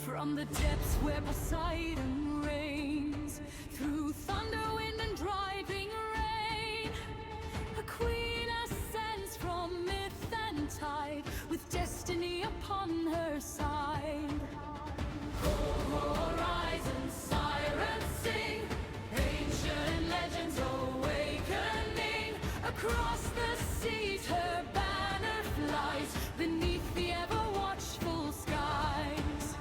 From the depths where Poseidon reigns, through thunder, wind, and driving rain, a queen ascends from myth and tide, with destiny upon her side. Horizon sirens sing, ancient legends awakening. Across the seas her banner flies, beneath the ever-watchful skies.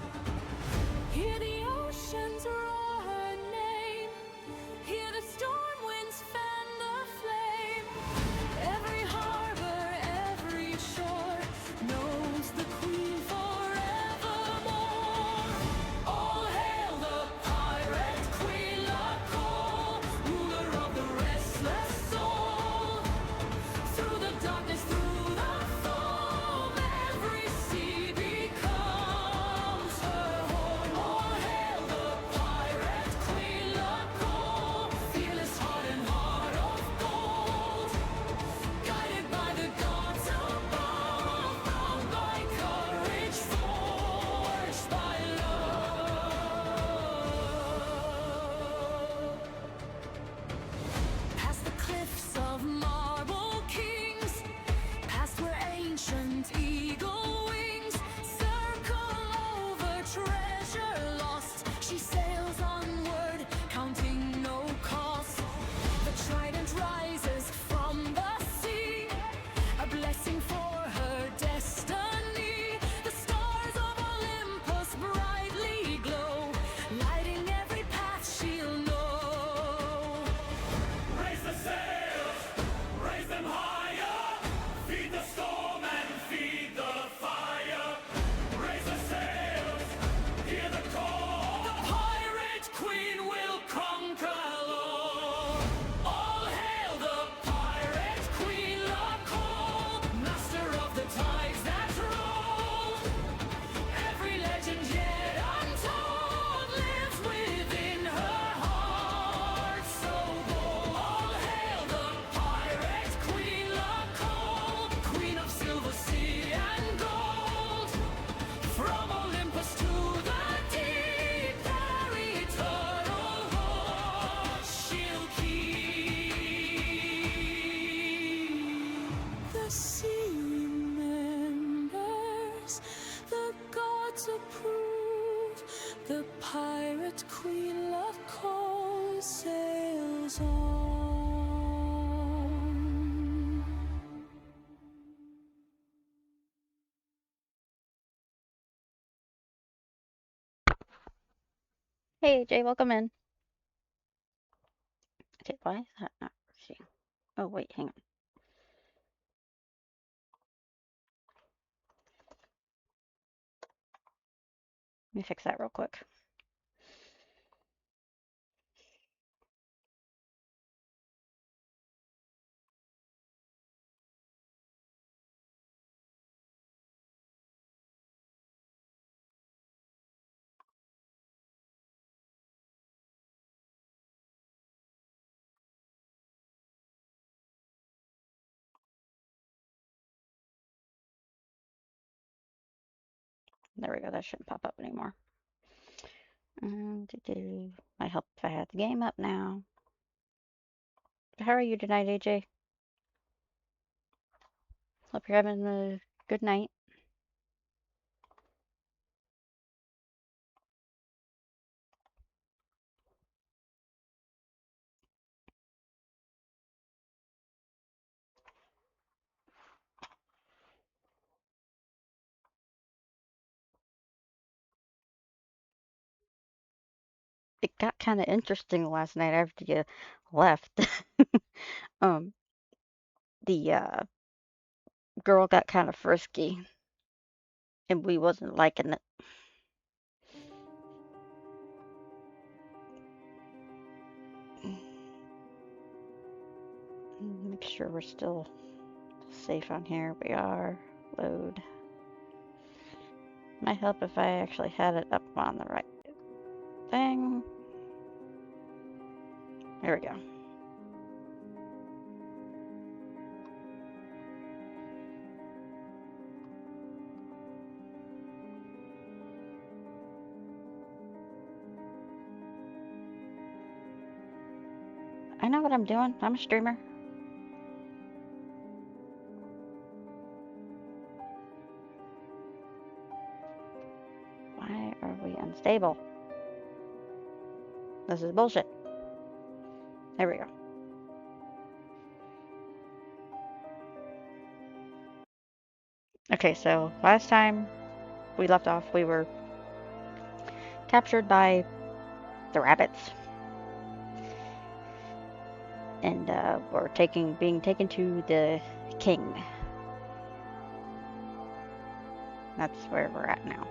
Hear the oceans roar her name, hear the storm winds fan the flame. Every harbor, every shore knows the queen forevermore. All hail the pirate queen, La Cole, ruler of the restless soul. Through the darkness, through the foam, every sea becomes her home. All hail the pirate queen, La Cole, fearless heart and heart of gold. Guided by the gods above, bound by courage, forged by love. Past the cliffs of marble kings, past where ancient eagle wings circle over treasure lost, she sails onward, counting no cost. The trident rises from the sea, a blessing for her destiny. The stars of Olympus brightly glow, lighting every path she'll know. Raise the sails, raise them higher, feed the storm and feed the fire. Raise the sails, hear the call. The pirate queen will conquer all. All hail the pirate queen, La Cole, Master of the tides that roll. Every legend yet untold lives within her heart so bold. all hail the Pirate queen, La Cole, queen of silver, sea, and gold. From Olympus to the deep, their eternal hold she'll keep. The sea remembers, the gods approve. The pirate queen, La Cole, sails on. Hey AJ, welcome in. Okay, why is that not working? Oh wait, hang on. Let me fix that real quick. There we go, that shouldn't pop up anymore. Might help if I had the game up now. How are you tonight, AJ? Hope you're having a good night. It got kind of interesting last night after you left. um, the girl got kind of frisky, and we wasn't liking it. Make sure we're still safe on here. We are. Load. Might help if I actually had it up on the right thing. There we go. I know what I'm doing. I'm a streamer. Why are we unstable? This is bullshit. There we go. Okay, so last time we left off, we were captured by the rabbits. And we're being taken to the king. That's where we're at now.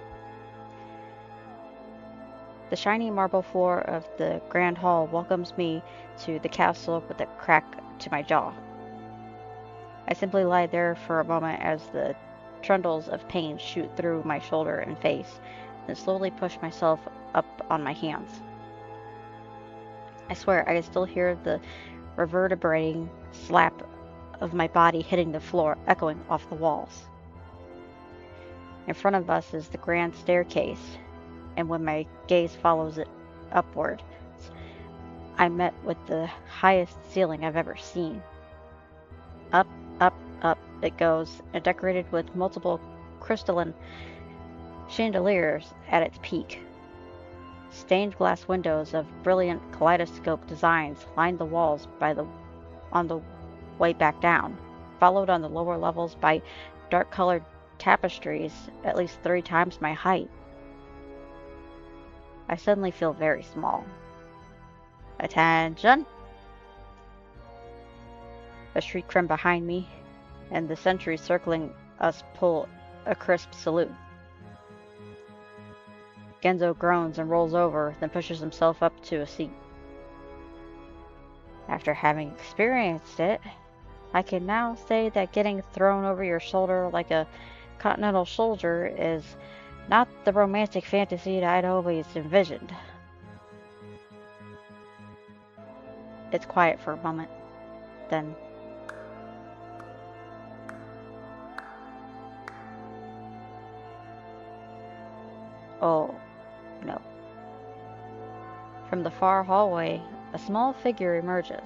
The shiny marble floor of the grand hall welcomes me to the castle with a crack to my jaw. I simply lie there for a moment as the trundles of pain shoot through my shoulder and face, then slowly push myself up on my hands. I swear I can still hear the reverberating slap of my body hitting the floor echoing off the walls. In front of us is the grand staircase, and when my gaze follows it upward, I'm met with the highest ceiling I've ever seen. Up, up, up it goes, and decorated with multiple crystalline chandeliers at its peak. Stained glass windows of brilliant kaleidoscope designs line the walls on the way back down, followed on the lower levels by dark-colored tapestries at least 3 times my height. I suddenly feel very small. Attention! A shriek from behind me, and the sentries circling us pull a crisp salute. Genzou groans and rolls over, then pushes himself up to a seat. After having experienced it, I can now say that getting thrown over your shoulder like a continental soldier is not the romantic fantasy that I'd always envisioned. It's quiet for a moment, then oh no. From the far hallway, a small figure emerges,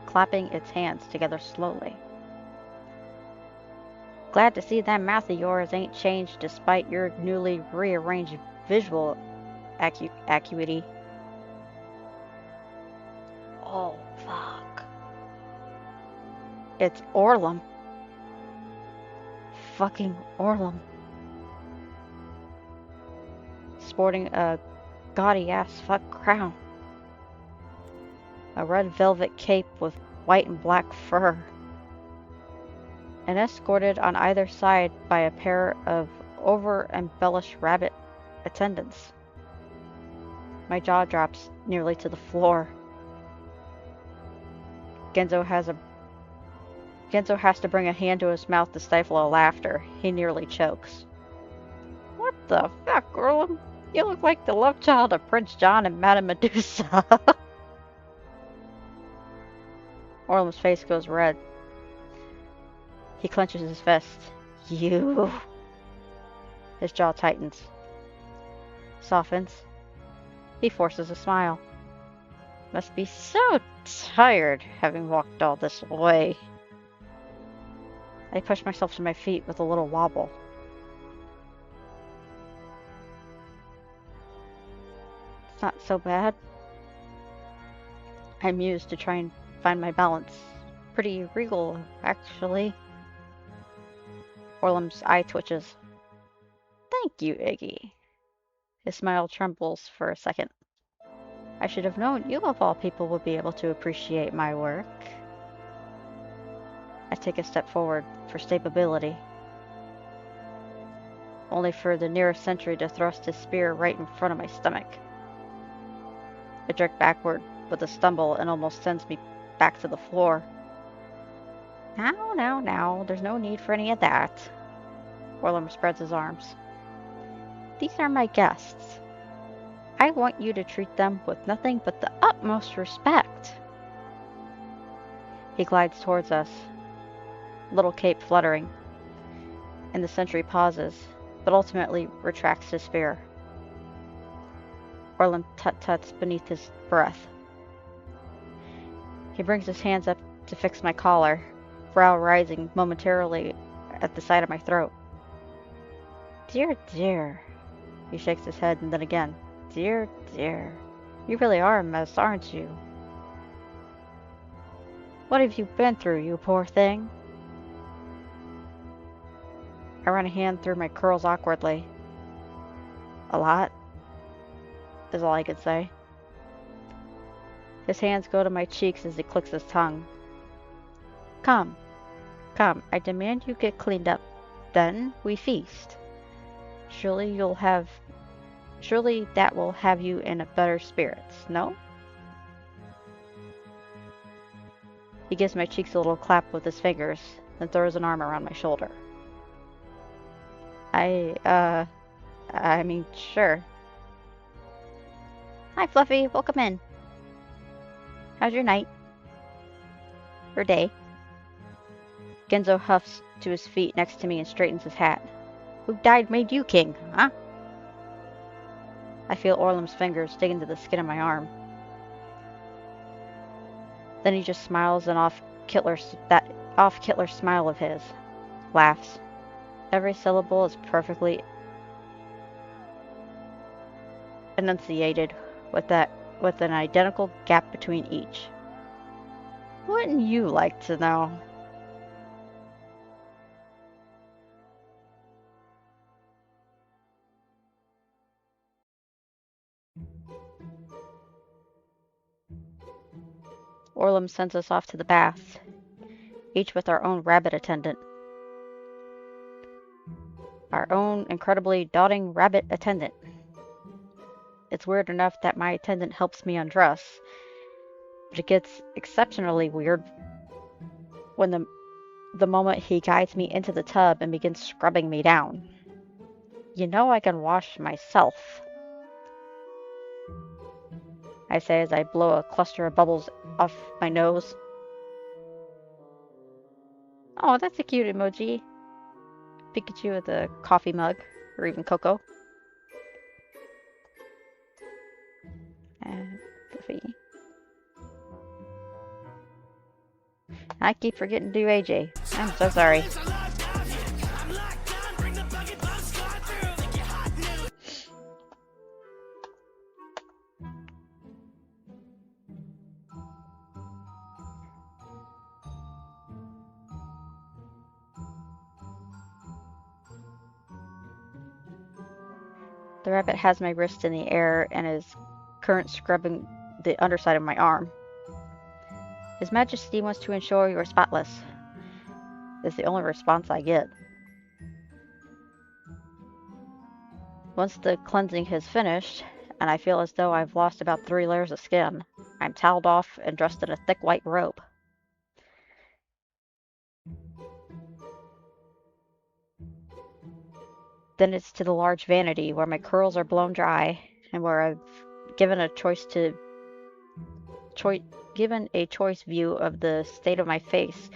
clapping its hands together slowly. Glad to see that mouth of yours ain't changed despite your newly rearranged visual acuity. Oh, fuck. It's Orlam. Fucking Orlam. Sporting a gaudy-ass fuck crown. A red velvet cape with white and black fur. And escorted on either side by a pair of over-embellished rabbit attendants. My jaw drops nearly to the floor. Genzou has to bring a hand to his mouth to stifle a laughter. He nearly chokes. What the fuck, Orlam? You look like the love child of Prince John and Madame Medusa. Orlam's face goes red. He clenches his fist. You. His jaw tightens. Softens. He forces a smile. Must be so tired having walked all this way. I push myself to my feet with a little wobble. It's not so bad. I muse to try and find my balance. Pretty regal, actually. Orlam's eye twitches. Thank you, Iggy. His smile trembles for a second. I should have known you of all people would be able to appreciate my work. I take a step forward for stability, only for the nearest sentry to thrust his spear right in front of my stomach. I jerk backward with a stumble and almost sends me back to the floor. Now, there's no need for any of that. Orlam spreads his arms. These are my guests. I want you to treat them with nothing but the utmost respect. He glides towards us, little cape fluttering, and the sentry pauses, but ultimately retracts his spear. Orlam tut-tuts beneath his breath. He brings his hands up to fix my collar, brow rising momentarily at the side of my throat. Dear, dear. He shakes his head and then again. Dear, dear. You really are a mess, aren't you? What have you been through, you poor thing? I run a hand through my curls awkwardly. A lot, is all I could say. His hands go to my cheeks as he clicks his tongue. Come, come, I demand you get cleaned up. Then we feast. Surely that will have you in a better spirits, no? He gives my cheeks a little clap with his fingers, then throws an arm around my shoulder. I mean, sure. Hi, Fluffy. Welcome in. How's your night? Or day? Genzou huffs to his feet next to me and straightens his hat. Who died made you king, huh? I feel Orlam's fingers dig into the skin of my arm. Then he just smiles an that off-Hitler smile of his. Laughs. Every syllable is perfectly enunciated with an identical gap between each. Wouldn't you like to know? Orlam sends us off to the baths, each with our own rabbit attendant. Our own incredibly doting rabbit attendant. It's weird enough that my attendant helps me undress, but it gets exceptionally weird when the moment he guides me into the tub and begins scrubbing me down. You know I can wash myself, I say as I blow a cluster of bubbles off my nose. Oh, that's a cute emoji. Pikachu with a coffee mug, or even Coco. And Goofy. I keep forgetting to do AJ. I'm so sorry. The rabbit has my wrist in the air and is current scrubbing the underside of my arm. His Majesty wants to ensure you are spotless, is the only response I get. Once the cleansing has finished, and I feel as though I've lost about 3 layers of skin, I'm toweled off and dressed in a thick white robe. Then it's to the large vanity where my curls are blown dry and where I've given a choice view of the state of my face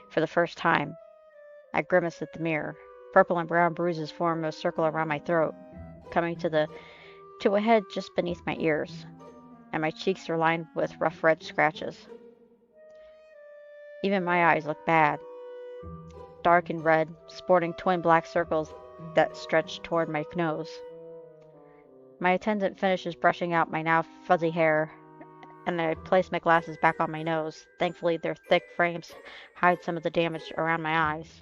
for the first time. I grimace at the mirror. Purple and brown bruises form a circle around my throat, coming to a head just beneath my ears, and my cheeks are lined with rough red scratches. Even my eyes look bad, dark and red, sporting twin black circles that stretch toward my nose. My attendant finishes brushing out my now fuzzy hair, and I place my glasses back on my nose. Thankfully, their thick frames hide some of the damage around my eyes.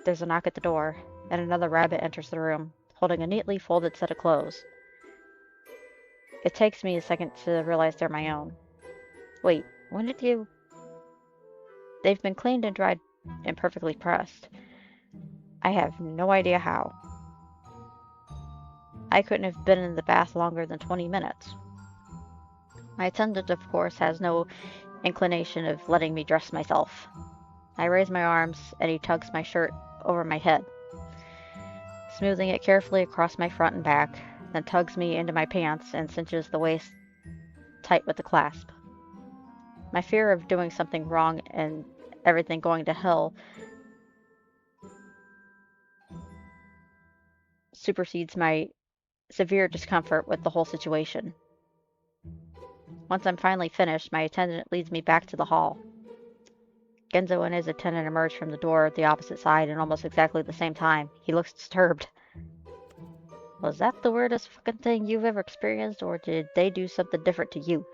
There's a knock at the door, and another rabbit enters the room, holding a neatly folded set of clothes. It takes me a second to realize they're my own. Wait, when did you... They've been cleaned and dried and perfectly pressed. I have no idea how. I couldn't have been in the bath longer than 20 minutes. My attendant, of course, has no inclination of letting me dress myself. I raise my arms, and he tugs my shirt over my head, smoothing it carefully across my front and back, then tugs me into my pants and cinches the waist tight with the clasp. My fear of doing something wrong and everything going to hell supersedes my severe discomfort with the whole situation. Once I'm finally finished, my attendant leads me back to the hall. Genzou and his attendant emerge from the door at the opposite side at almost exactly the same time. He looks disturbed. Was that the weirdest fucking thing you've ever experienced, or did they do something different to you?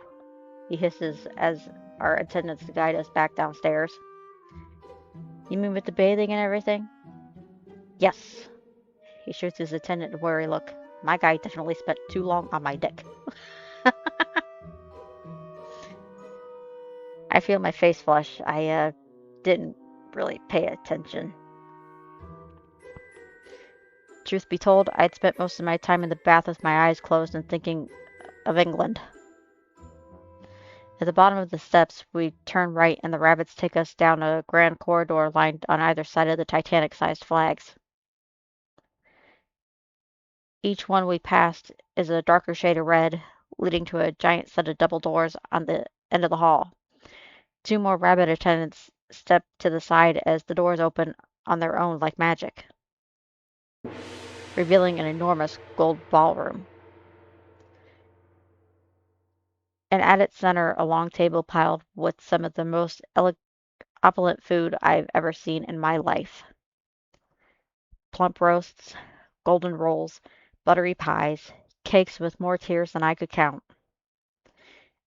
He hisses as our attendants guide us back downstairs. You mean with the bathing and everything? Yes. He shoots his attendant a wary look. My guy definitely spent too long on my dick. I feel my face flush. I didn't really pay attention. Truth be told, I'd spent most of my time in the bath with my eyes closed and thinking of England. At the bottom of the steps, we turn right and the rabbits take us down a grand corridor lined on either side of the Titanic-sized flags. Each one we passed is a darker shade of red, leading to a giant set of double doors on the end of the hall. Two more rabbit attendants step to the side as the doors open on their own like magic, revealing an enormous gold ballroom. And at its center, a long table piled with some of the most opulent food I've ever seen in my life. Plump roasts, golden rolls, buttery pies, cakes with more tiers than I could count.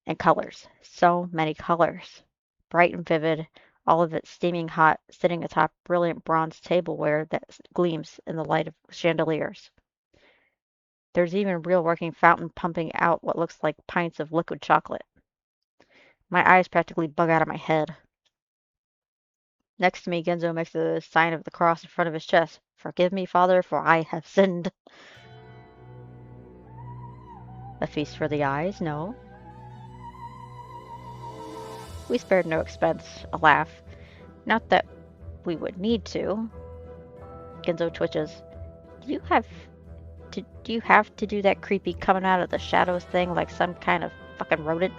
And colors. So many colors. Bright and vivid, all of it steaming hot, sitting atop brilliant bronze tableware that gleams in the light of chandeliers. There's even a real working fountain pumping out what looks like pints of liquid chocolate. My eyes practically bug out of my head. Next to me, Genzou makes the sign of the cross in front of his chest. Forgive me, Father, for I have sinned. A feast for the eyes, no? We spared no expense, a laugh. Not that we would need to. Genzou twitches. Do you have to do that creepy coming out of the shadows thing like some kind of fucking rodent?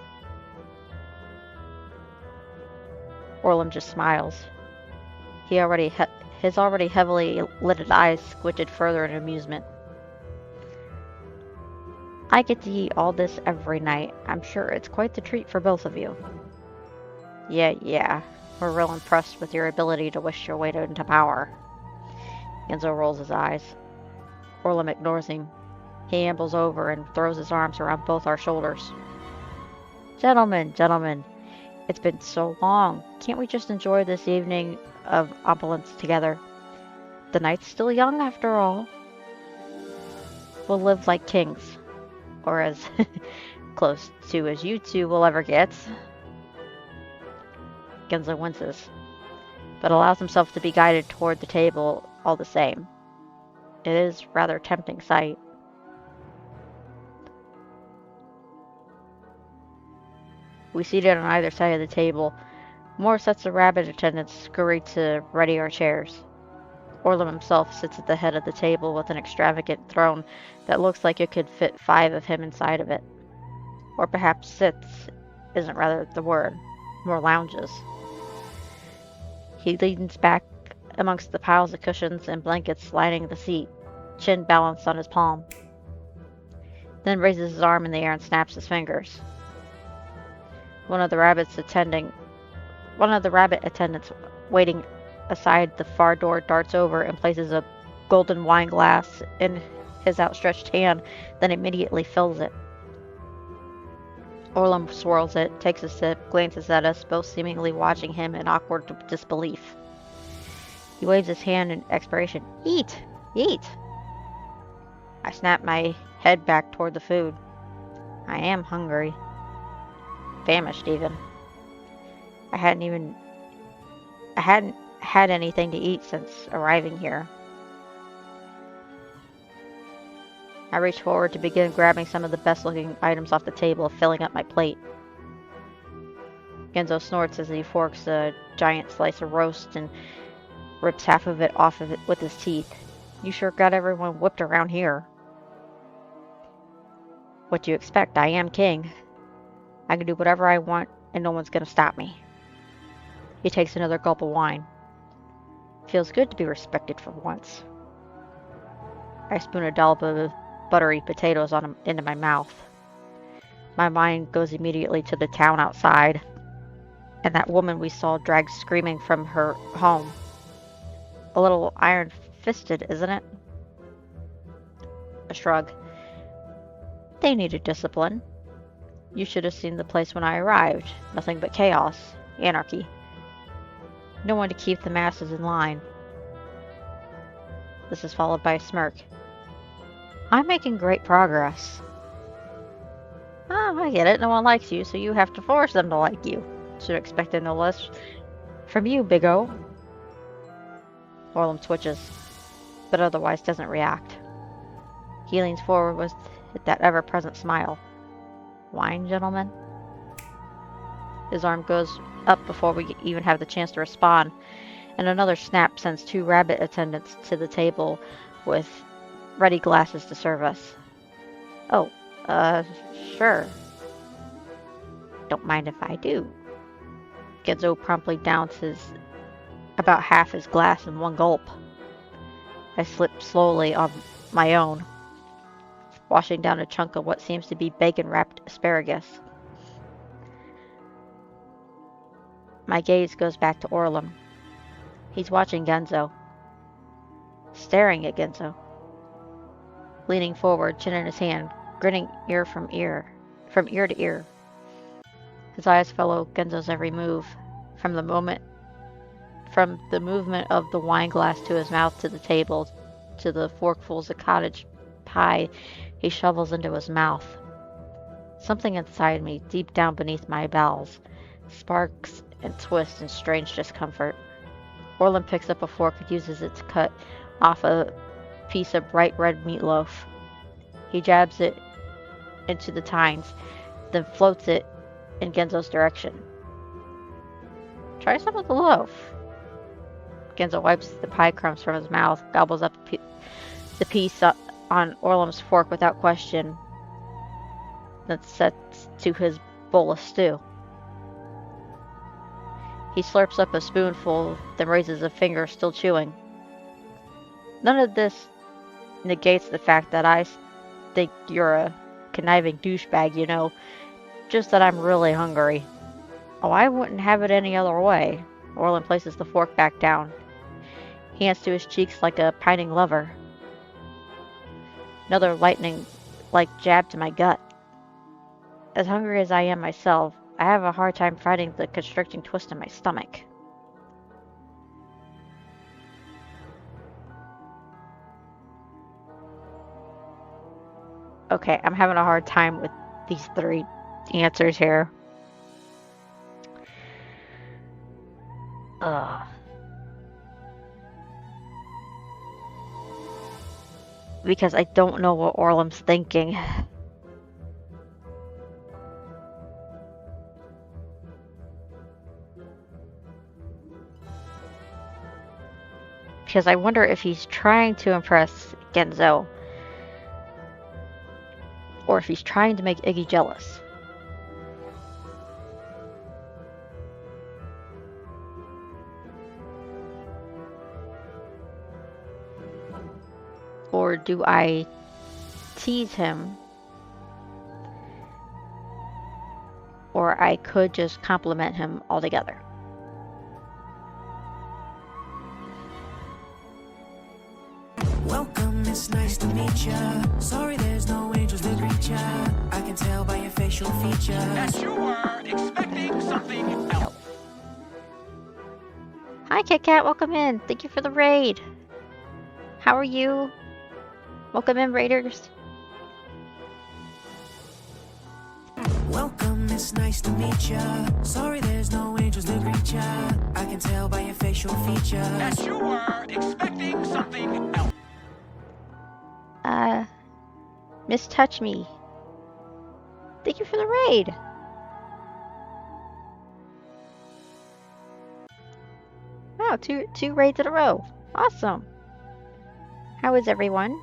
Orlam just smiles. His already heavily lidded eyes squinted further in amusement. I get to eat all this every night. I'm sure it's quite the treat for both of you. Yeah. We're real impressed with your ability to wish your way into power. Genzou rolls his eyes. Orlam ignores him. He ambles over and throws his arms around both our shoulders. Gentlemen, it's been so long. Can't we just enjoy this evening of opulence together? The night's still young, after all. We'll live like kings. Or as close to as you two will ever get. Genzou winces, but allows himself to be guided toward the table all the same. It is rather tempting sight. We seated on either side of the table. More sets of rabbit attendants scurry to ready our chairs. Orlam himself sits at the head of the table with an extravagant throne that looks like it could fit 5 of him inside of it. Or perhaps sits isn't rather the word, more lounges. He leans back amongst the piles of cushions and blankets lining the seat, chin balanced on his palm. Then raises his arm in the air and snaps his fingers. One of the rabbit attendants waiting aside the far door darts over and places a golden wine glass in his outstretched hand, then immediately fills it. Orlam swirls it, takes a sip, glances at us, both seemingly watching him in awkward disbelief. He waves his hand in expiration. Eat! I snap my head back toward the food. I am hungry. Famished, even. I hadn't had anything to eat since arriving here. I reach forward to begin grabbing some of the best-looking items off the table, filling up my plate. Genzou snorts as he forks a giant slice of roast and rips half of it off of it with his teeth. You sure got everyone whipped around here. What do you expect? I am king. I can do whatever I want, and no one's gonna stop me. He takes another gulp of wine. Feels good to be respected for once. I spoon a dollop of buttery potatoes into my mouth. My mind goes immediately to the town outside, and that woman we saw dragged screaming from her home. A little iron-fisted, isn't it? A shrug. They needed discipline. You should have seen the place when I arrived. Nothing but chaos. Anarchy. No one to keep the masses in line. This is followed by a smirk. I'm making great progress. Oh, I get it. No one likes you, so you have to force them to like you. Should have expected no less from you, Big O. Orlam twitches, but otherwise doesn't react. He leans forward with that ever-present smile. Wine, gentlemen? His arm goes up before we even have the chance to respond, and another snap sends 2 rabbit attendants to the table with ready glasses to serve us. Oh, sure. Don't mind if I do. Genzou promptly downs about half his glass in one gulp. I slip slowly on my own, washing down a chunk of what seems to be bacon-wrapped asparagus. My gaze goes back to Orlam. He's watching Genzou. Staring at Genzou. Leaning forward, chin in his hand, grinning ear to ear. His eyes follow Genzou's every move, from the movement of the wine glass to his mouth to the table, to the forkfuls of cottage pie he shovels into his mouth. Something inside me, deep down beneath my bowels, sparks and twists in strange discomfort. Orlam picks up a fork and uses it to cut off a piece of bright red meatloaf. He jabs it into the tines, then floats it in Genzou's direction. Try some of the loaf. Genzou wipes the pie crumbs from his mouth, gobbles up the piece on Orlam's fork without question, then sets to his bowl of stew. He slurps up a spoonful, then raises a finger, still chewing. None of this negates the fact that I think you're a conniving douchebag, you know, just that I'm really hungry. Oh, I wouldn't have it any other way. Orlam places the fork back down, hands to his cheeks like a pining lover. Another lightning-like jab to my gut. As hungry as I am myself, I have a hard time fighting the constricting twist in my stomach. Okay, I'm having a hard time with these 3 answers here. Because I don't know what Orlam's thinking. Because I wonder if he's trying to impress Genzou, or if he's trying to make Iggy jealous. Or do I tease him? Or I could just compliment him altogether. Welcome, it's nice to meet ya. Sorry there's no angels that greet ya. I can tell by your facial features That you were expecting something else. Hi, Kit Kat. Welcome in. Thank you for the raid. How are you? Welcome in, raiders. Welcome, it's nice to meet ya. Sorry there's no angels that greet ya. I can tell by your facial features That you were expecting something else. Miss Touch Me. Thank you for the raid. Wow, two raids in a row. Awesome. How is everyone?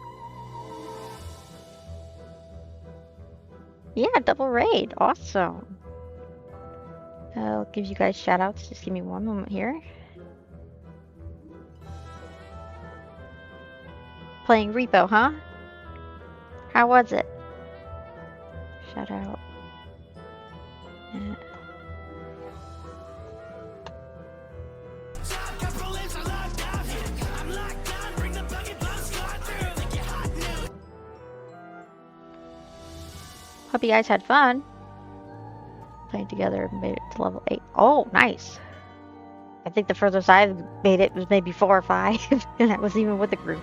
Yeah, double raid. Awesome. I'll give you guys shout outs. Just give me one moment here. Playing Repo, huh? How was it? Shout out. Hope you guys had fun. Playing together and made it to level 8. Oh, nice. I think the furthest I've made it was maybe 4 or 5, and that was even with a group.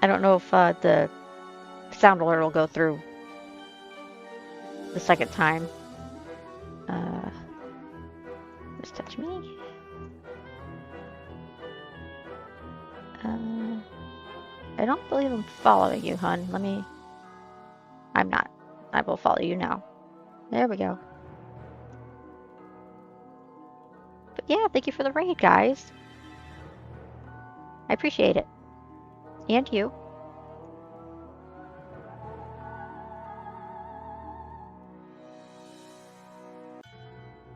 I don't know if the sound alert will go through the second time. Just touch me. I don't believe I'm following you, hun. I'm not. I will follow you now. There we go. But yeah, thank you for the raid, guys. I appreciate it. And you.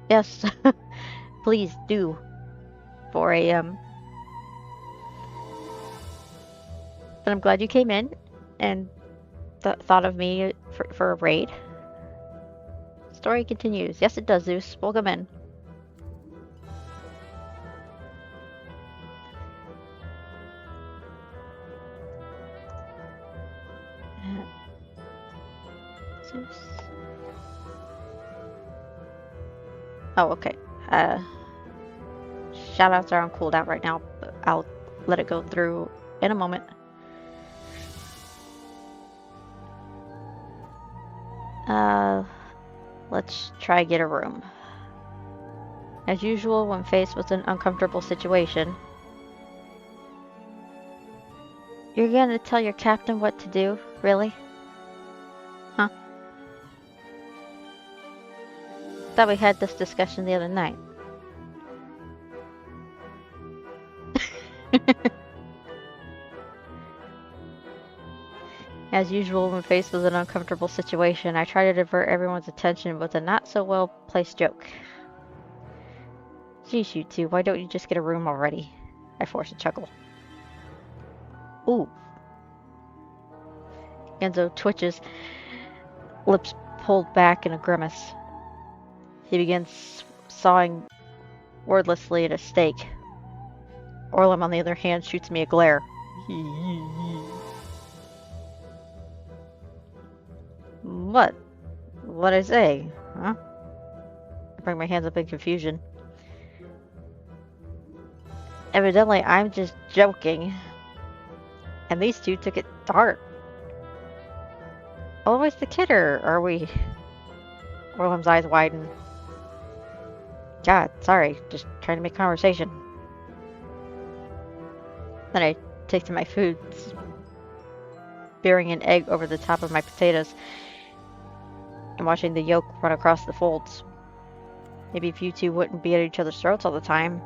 Yes. Please do. 4 a.m. But I'm glad you came in and thought of me for a raid. Story continues. Yes, it does, Zeus. Welcome in. Zeus. Oh, okay. Shoutouts are on cooldown right now, but I'll let it go through in a moment. Let's try get a room. As usual, when faced with an uncomfortable situation, you're gonna tell your captain what to do? Really? Huh? Thought we had this discussion the other night. As usual, when faced with an uncomfortable situation, I try to divert everyone's attention with a not-so-well-placed joke. Geez, you two, why don't you just get a room already? I force a chuckle. Ooh. Genzou twitches, lips pulled back in a grimace. He begins sawing wordlessly at a steak. Orlam, on the other hand, shoots me a glare. What? What'd I say? Huh? I bring my hands up in confusion. Evidently, I'm just joking. And these two took it to heart. Always the kid, or are we? Orlam's eyes widen. God, sorry. Just trying to make conversation. Then I take to my food, spearing an egg over the top of my potatoes and watching the yolk run across the folds. Maybe if you two wouldn't be at each other's throats all the time.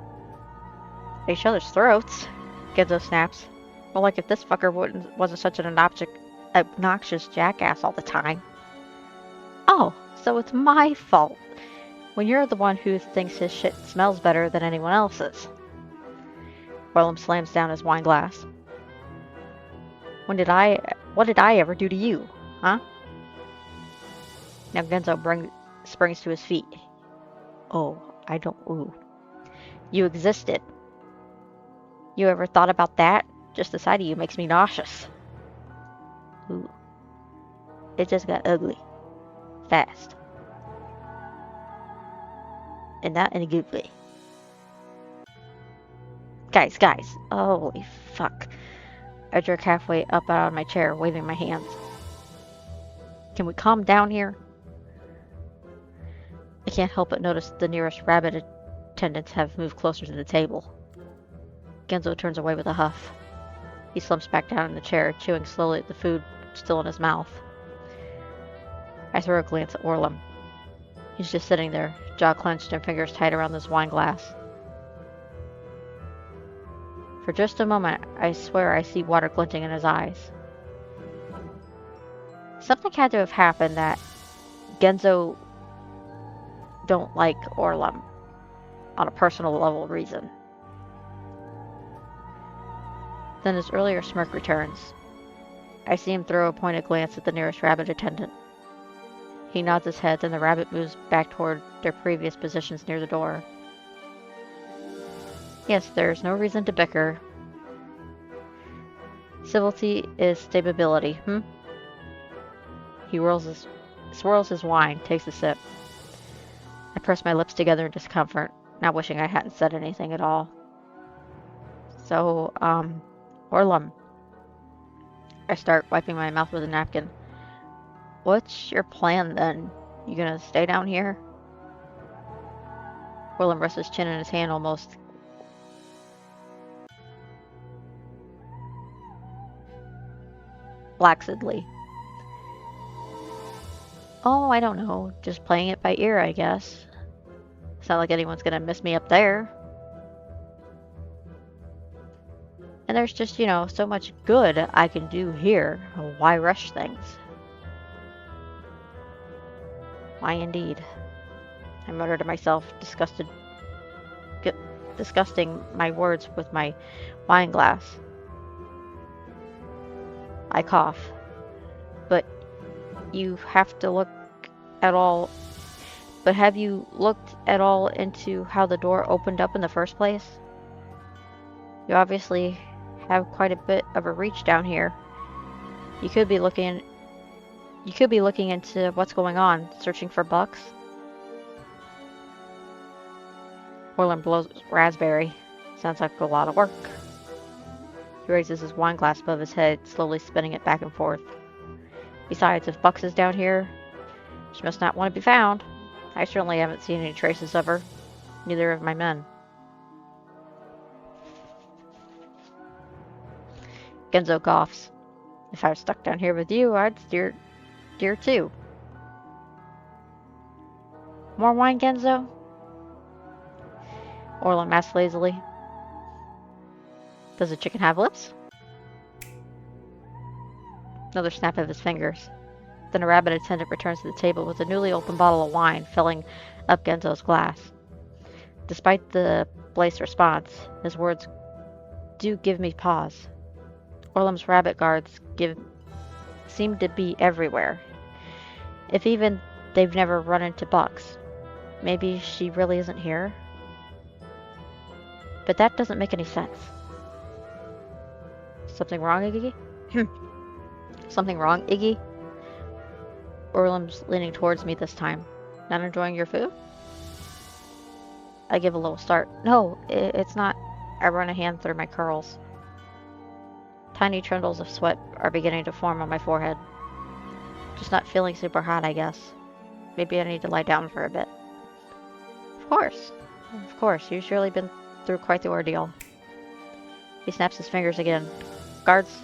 At each other's throats? Genzou snaps. Well, like if this fucker wasn't such an obnoxious jackass all the time. Oh, so it's my fault. When you're the one who thinks his shit smells better than anyone else's. Orlam slams down his wine glass. What did I ever do to you, huh? Now Genzou springs to his feet. Oh, I don't. Ooh. You existed. You ever thought about that? Just the sight of you makes me nauseous. Ooh. It just got ugly. Fast. And not in a good way. Guys. Holy fuck. I jerk halfway up out of my chair, waving my hands. Can we calm down here? I can't help but notice the nearest rabbit attendants have moved closer to the table. Genzou turns away with a huff. He slumps back down in the chair, chewing slowly at the food still in his mouth. I throw a glance at Orlam. He's just sitting there, jaw clenched and fingers tight around this wine glass. For just a moment, I swear I see water glinting in his eyes. Something had to have happened that Genzou don't like Orlam on a personal level reason. Then his earlier smirk returns. I see him throw a pointed glance at the nearest rabbit attendant. He nods his head, then the rabbit moves back toward their previous positions near the door. Yes, there's no reason to bicker. Civility is stability, He swirls his wine, takes a sip. I press my lips together in discomfort, not wishing I hadn't said anything at all. So, Orlam. I start wiping my mouth with a napkin. What's your plan then? You gonna stay down here? Orlam rests his chin in his hand almost laxedly. Oh, I don't know. Just playing it by ear, I guess. It's not like anyone's gonna miss me up there. And there's just, so much good I can do here. Why rush things? Why indeed? I mutter to myself, disgusting my words with my wine glass. I cough. But you have to look at all. But have you looked at all into how the door opened up in the first place? You obviously have quite a bit of a reach down here. You could be looking into what's going on, searching for bucks. Orland blows raspberry. Sounds like a lot of work. He raises his wine glass above his head, slowly spinning it back and forth. Besides, if Bucks is down here, she must not want to be found. I certainly haven't seen any traces of her. Neither have my men. Genzou coughs. If I was stuck down here with you, I'd steer too. More wine, Genzou? Orlam asks lazily. Does a chicken have lips? Another snap of his fingers. Then a rabbit attendant returns to the table with a newly opened bottle of wine, filling up Genzou's glass. Despite the Blaze response, his words do give me pause. Orlam's rabbit guards seem to be everywhere. If even they've never run into Bucks. Maybe she really isn't here? But that doesn't make any sense. Something wrong, Iggy? Something wrong, Iggy? Orlam's leaning towards me this time. Not enjoying your food? I give a little start. No, it's not. I run a hand through my curls. Tiny trindles of sweat are beginning to form on my forehead. Just not feeling super hot, I guess. Maybe I need to lie down for a bit. Of course. Of course. You've surely been through quite the ordeal. He snaps his fingers again. Guards,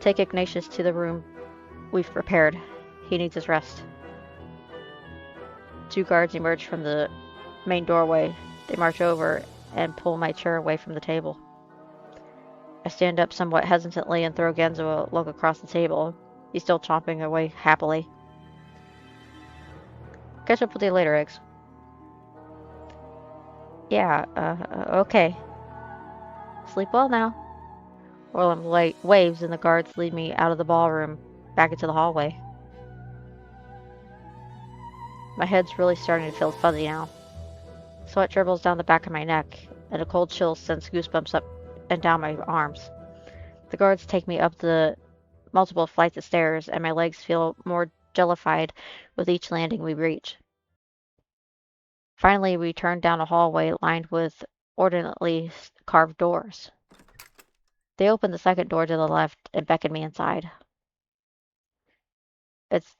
take Ignatius to the room we've prepared. He needs his rest. 2 guards emerge from the main doorway. They march over and pull my chair away from the table. I stand up somewhat hesitantly and throw Genzou a look across the table. He's still chomping away happily. Catch up with you later, Eggs. Yeah, okay. Sleep well now. Orlam waves and the guards lead me out of the ballroom, back into the hallway. My head's really starting to feel fuzzy now. Sweat dribbles down the back of my neck, and a cold chill sends goosebumps up and down my arms. The guards take me up the multiple flights of stairs, and my legs feel more jellified with each landing we reach. Finally, we turn down a hallway lined with ornately carved doors. They open the second door to the left and beckon me inside. It's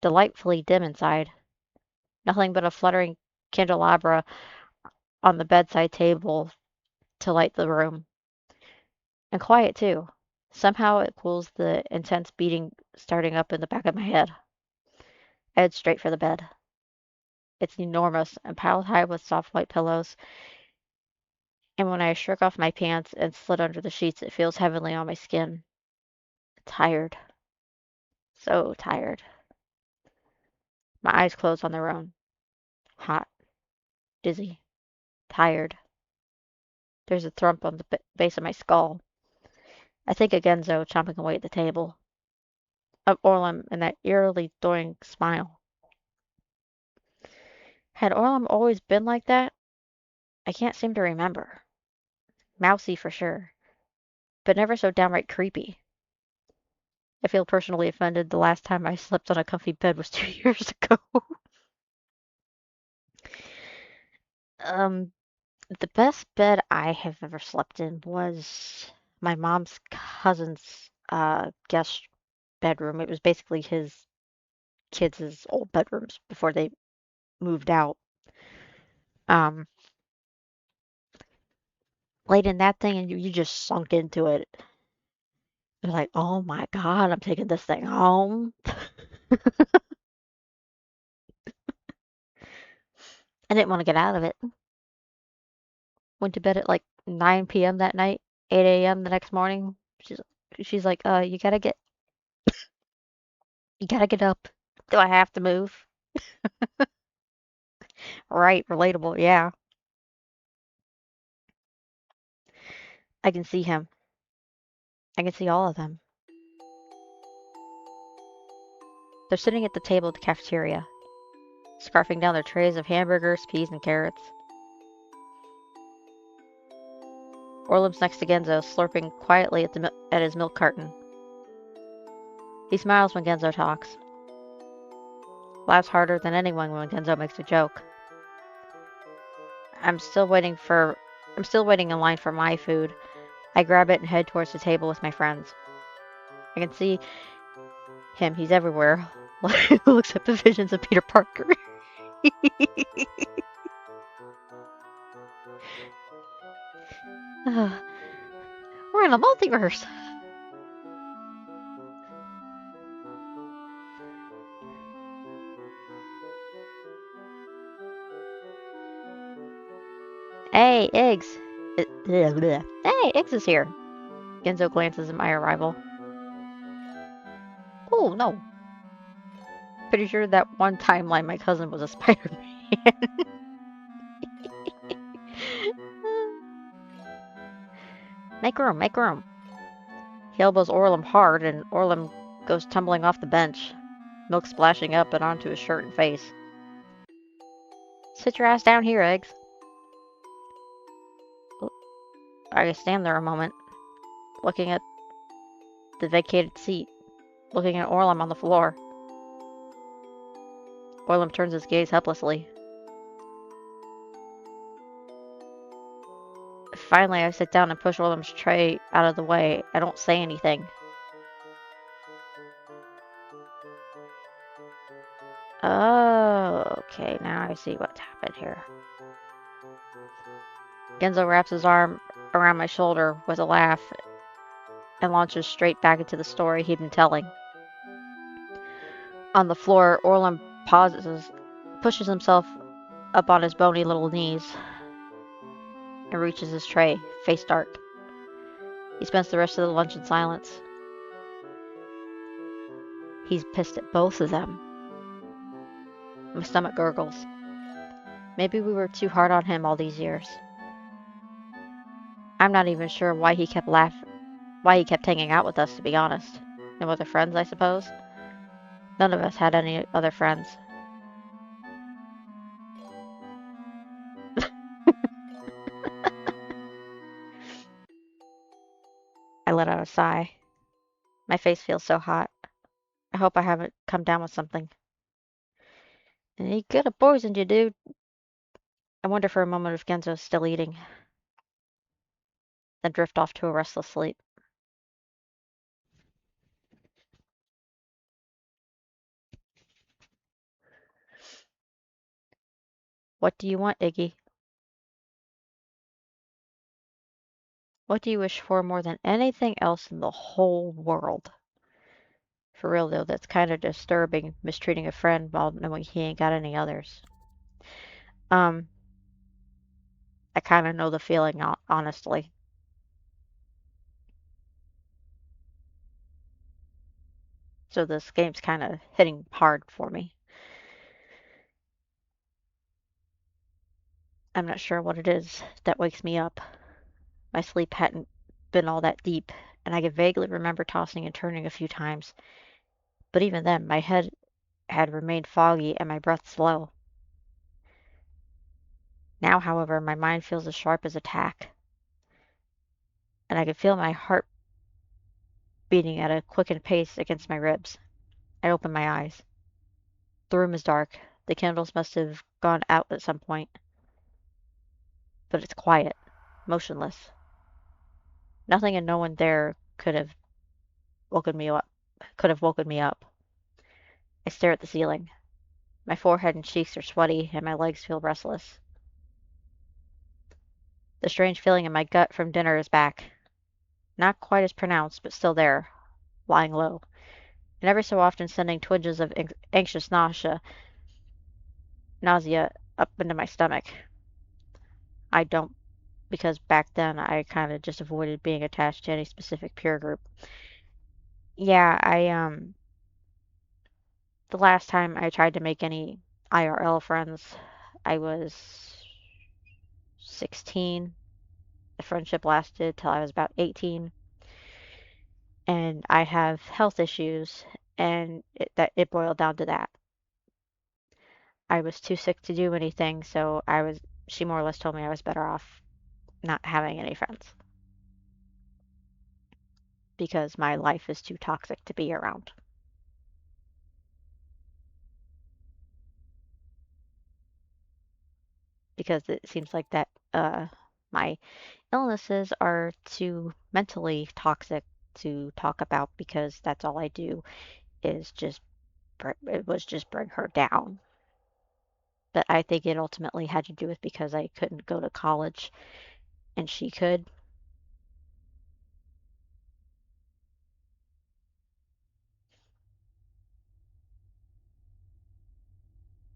delightfully dim inside. Nothing but a fluttering candelabra on the bedside table to light the room. And quiet, too. Somehow it cools the intense beating starting up in the back of my head. I head straight for the bed. It's enormous and piled high with soft white pillows, and when I shook off my pants and slid under the sheets, it feels heavily on my skin. Tired. So tired. My eyes close on their own. Hot. Dizzy. Tired. There's a thump on the base of my skull. I think of Genzou chomping away at the table. Of Orlam and that eerily thawing smile. Had Orlam always been like that? I can't seem to remember. Mousy for sure. but never so downright creepy. I feel personally offended. The last time I slept on a comfy bed was 2 years ago. um, the best bed I have ever slept in was my mom's cousin's guest bedroom. It was basically his kids' old bedrooms before they moved out. Um, laid in that thing and you just sunk into it. You're like, oh my God, I'm taking this thing home. I didn't want to get out of it. Went to bed at like 9 p.m. that night, 8 a.m. the next morning. She's like, you gotta get up. Do I have to move? Right, relatable, yeah. I can see him. I can see all of them. They're sitting at the table at the cafeteria, scarfing down their trays of hamburgers, peas, and carrots. Orlam's next to Genzo, slurping quietly at his milk carton. He smiles when Genzo talks, laughs harder than anyone when Genzo makes a joke. I'm still waiting for I'm still waiting in line for my food. I grab it and head towards the table with my friends. I can see him, he's everywhere. Looks at the visions of Peter Parker. We're in a multiverse. Hey, Iggs. Hey, Iggs is here. Genzo glances at my arrival. Oh, no. Pretty sure that one timeline my cousin was a Spider-Man. Make room, make room. He elbows Orlam hard, and Orlam goes tumbling off the bench, milk splashing up and onto his shirt and face. Sit your ass down here, Eggs. I stand there a moment, looking at the vacated seat, looking at Orlam on the floor. Orlam turns his gaze helplessly. Finally, I sit down and push Orlam's tray out of the way. I don't say anything. Oh, okay, now I see what's happened here. Genzo wraps his arm around my shoulder with a laugh and launches straight back into the story he'd been telling. On the floor, Orlam pauses, pushes himself up on his bony little knees, and reaches his tray, face dark. He spends the rest of the lunch in silence. He's pissed at both of them. My stomach gurgles. Maybe we were too hard on him all these years. I'm not even sure why he kept hanging out with us, to be honest. No other friends, I suppose. None of us had any other friends. I let out a sigh. My face feels so hot. I hope I haven't come down with something. And he could have poisoned you, dude. I wonder for a moment if Genzo's still eating, then drift off to a restless sleep. What do you want, Iggy? What do you wish for more than anything else in the whole world? For real, though, that's kind of disturbing, mistreating a friend while knowing he ain't got any others. Um, I kind of know the feeling, honestly. So this game's kind of hitting hard for me. I'm not sure what it is that wakes me up. My sleep hadn't been all that deep, and I could vaguely remember tossing and turning a few times. But even then, my head had remained foggy and my breath slow. Now, however, my mind feels as sharp as a tack, and I can feel my heart beating at a quickened pace against my ribs. I open my eyes. The room is dark. The candles must have gone out at some point. But it's quiet, motionless. Nothing and no one there woken me up. Could have woken me up. I stare at the ceiling. My forehead and cheeks are sweaty, and my legs feel restless. The strange feeling in my gut from dinner is back. Not quite as pronounced, but still there, lying low, and every so often sending twinges of anxious nausea up into my stomach. I don't, because back then I kind of just avoided being attached to any specific peer group. Yeah, the last time I tried to make any IRL friends, I was 16. The friendship lasted till I was about 18, and I have health issues, and it boiled down to that. I was too sick to do anything, so she more or less told me I was better off not having any friends because my life is too toxic to be around. Because it seems like that my illnesses are too mentally toxic to talk about because that's all I do is just bring her down. But I think it ultimately had to do with because I couldn't go to college and she could.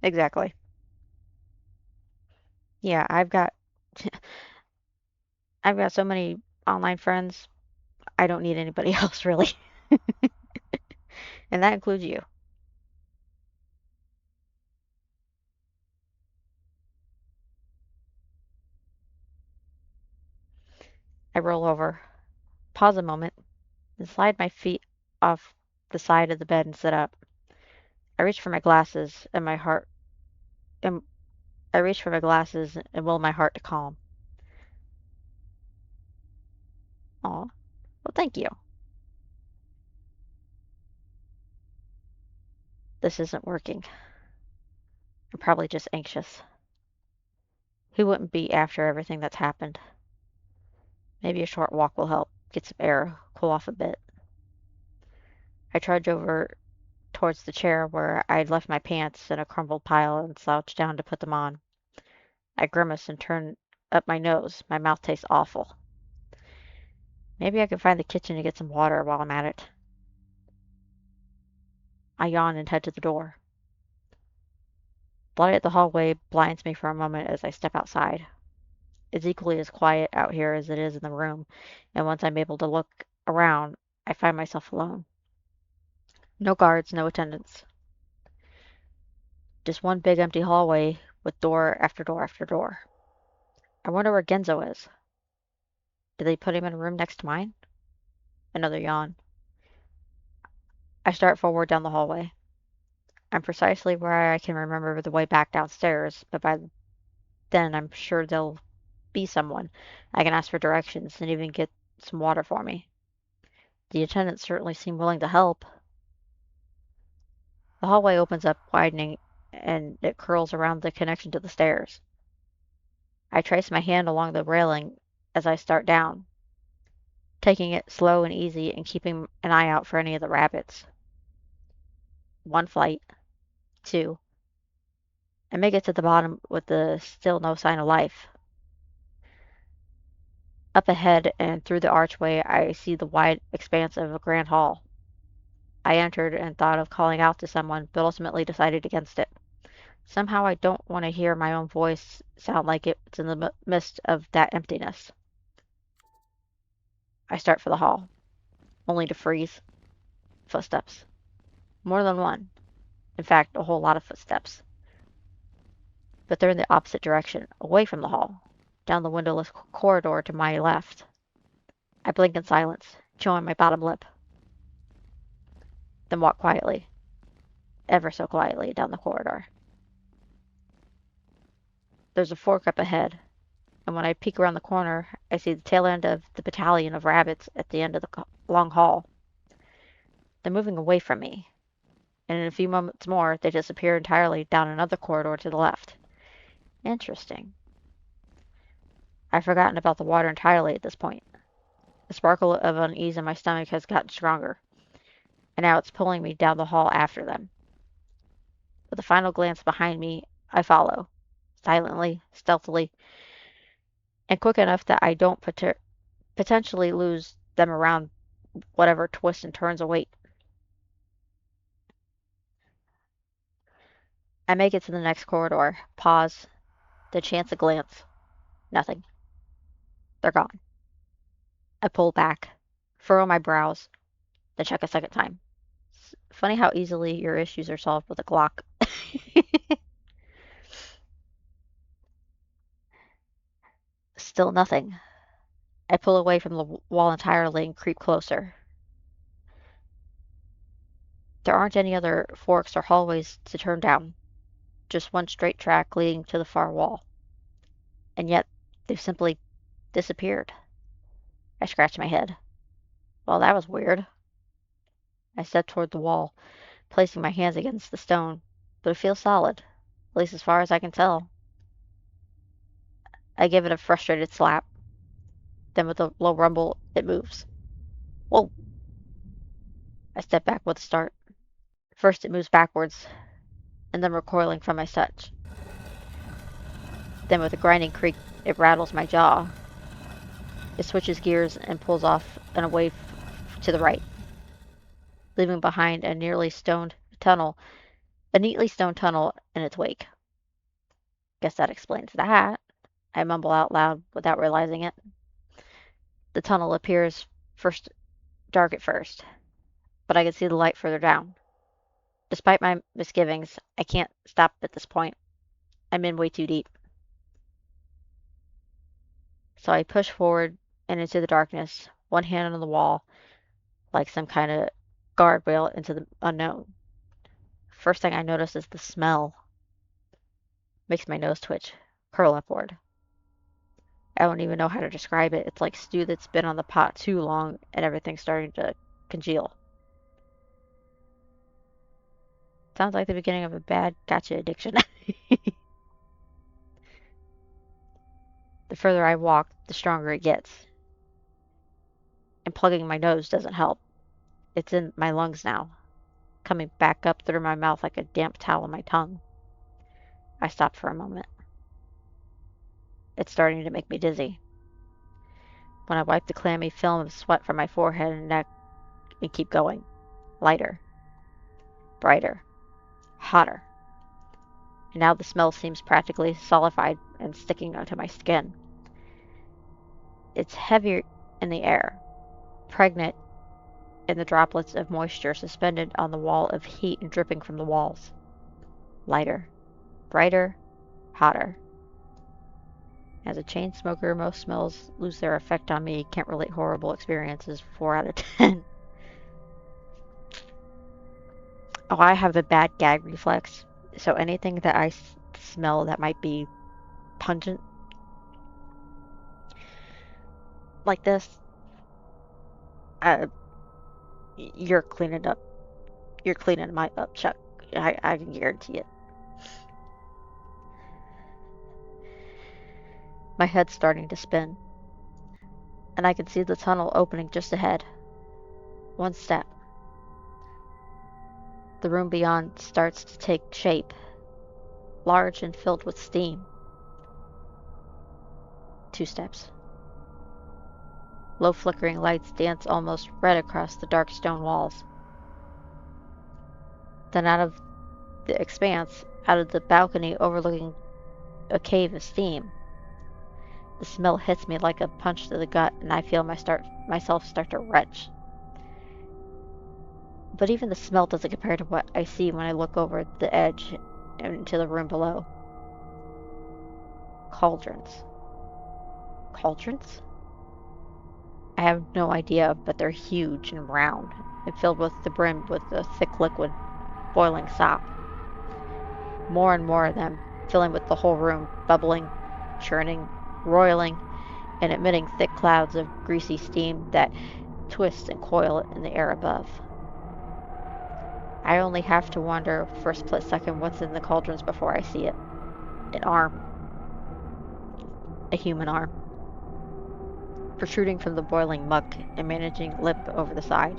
Exactly. Yeah, I've got so many online friends. I don't need anybody else really. And that includes you. I roll over, pause a moment, and slide my feet off the side of the bed and sit up. I reach for my glasses and my heart and I reach for my glasses and will my heart to calm. Aw, well thank you. This isn't working. I'm probably just anxious. Who wouldn't be after everything that's happened? Maybe a short walk will help. Get some air, cool off a bit. I trudge over towards the chair where I'd left my pants in a crumpled pile and slouch down to put them on. I grimace and turn up my nose. My mouth tastes awful. Maybe I can find the kitchen to get some water while I'm at it. I yawn and head to the door. The light at the hallway blinds me for a moment as I step outside. It's equally as quiet out here as it is in the room, and once I'm able to look around, I find myself alone. No guards, no attendants. Just one big empty hallway with door after door after door. I wonder where Genzou is. Did they put him in a room next to mine? Another yawn. I start forward down the hallway. I'm precisely where I can remember the way back downstairs, but by then I'm sure there'll be someone. I can ask for directions and even get some water for me. The attendants certainly seem willing to help. The hallway opens up, widening, and it curls around the connection to the stairs. I trace my hand along the railing as I start down, taking it slow and easy and keeping an eye out for any of the rabbits. One flight, two. I make it to the bottom with still no sign of life. Up ahead and through the archway, I see the wide expanse of a grand hall. I entered and thought of calling out to someone, but ultimately decided against it. Somehow I don't want to hear my own voice sound like it's in the midst of that emptiness. I start for the hall, only to freeze. Footsteps. More than one. In fact, a whole lot of footsteps. But they're in the opposite direction, away from the hall, down the windowless corridor to my left. I blink in silence, chewing my bottom lip, then walk quietly, ever so quietly, down the corridor. There's a fork up ahead, and when I peek around the corner, I see the tail end of the battalion of rabbits at the end of the long hall. They're moving away from me, and in a few moments more, they disappear entirely down another corridor to the left. Interesting. I've forgotten about the water entirely at this point. The sparkle of unease in my stomach has gotten stronger, and now it's pulling me down the hall after them. With a final glance behind me, I follow, silently, stealthily, and quick enough that I don't potentially lose them around whatever twists and turns await. I make it to the next corridor, pause, then chance a glance. Nothing. They're gone. I pull back, furrow my brows, then check a second time. Funny how easily your issues are solved with a Glock. Still nothing. I pull away from the wall entirely and creep closer. There aren't any other forks or hallways to turn down, just one straight track leading to the far wall. And yet, they've simply disappeared. I scratch my head. Well, that was weird. I step toward the wall, placing my hands against the stone, but it feels solid, at least as far as I can tell. I give it a frustrated slap. Then with a low rumble, it moves. Whoa! I step back with a start. First it moves backwards, and then recoiling from my touch. Then with a grinding creak, it rattles my jaw. It switches gears and pulls off and away to the right, leaving behind a neatly stoned tunnel in its wake. Guess that explains that. I mumble out loud without realizing it. The tunnel appears dark at first, but I can see the light further down. Despite my misgivings, I can't stop at this point. I'm in way too deep. So I push forward and into the darkness, one hand on the wall, like some kind of guardrail into the unknown. First thing I notice is the smell. Makes my nose twitch, curl upward. I don't even know how to describe it. It's like stew that's been on the pot too long and everything's starting to congeal. Sounds like the beginning of a bad gotcha addiction. The further I walk, the stronger it gets. And plugging my nose doesn't help. It's in my lungs now, coming back up through my mouth like a damp towel on my tongue. I stop for a moment. It's starting to make me dizzy. When I wipe the clammy film of sweat from my forehead and neck and keep going. Lighter. Brighter. Hotter. And now the smell seems practically solidified and sticking onto my skin. It's heavier in the air, pregnant in the droplets of moisture suspended on the wall of heat and dripping from the walls. Lighter. Brighter. Hotter. As a chain smoker, most smells lose their effect on me. Can't relate horrible experiences. 4 out of 10. Oh, I have a bad gag reflex. So anything that I smell that might be pungent, like this, you're cleaning up. You're cleaning my up, Chuck. I can guarantee it. My head's starting to spin, and I can see the tunnel opening just ahead. One step. The room beyond starts to take shape, large and filled with steam. 2 steps. Low flickering lights dance almost red across the dark stone walls. Then out of the expanse, out of the balcony overlooking a cave of steam, the smell hits me like a punch to the gut, and I feel myself start to retch. But even the smell doesn't compare to what I see when I look over the edge and into the room below. Cauldrons. Cauldrons? I have no idea, but they're huge and round, and filled with the brim with a thick liquid, boiling sop. More and more of them, filling with the whole room, bubbling, churning, roiling, and emitting thick clouds of greasy steam that twist and coil in the air above. I only have to wonder for a split second what's in the cauldrons before I see it. An arm. A human arm. Protruding from the boiling muck and managing limp over the side.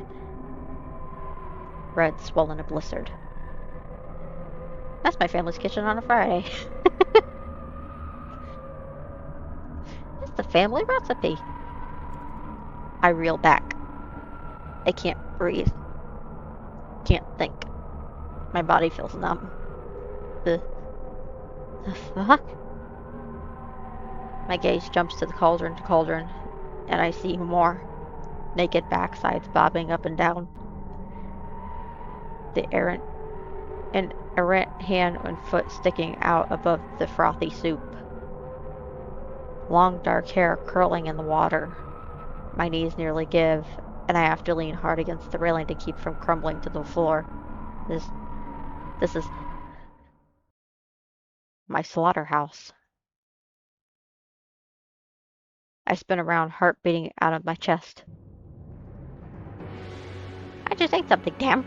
Red, swollen, and blistered. That's my family's kitchen on a Friday. It's the family recipe. I reel back. I can't breathe. Can't think. My body feels numb. The fuck? My gaze jumps to the cauldron, and I see more. Naked backsides bobbing up and down. An errant hand and foot sticking out above the frothy soup. Long dark hair curling in the water. My knees nearly give, and I have to lean hard against the railing to keep from crumbling to the floor. This is my slaughterhouse. I spin around, heart beating out of my chest. I just ate something, damn.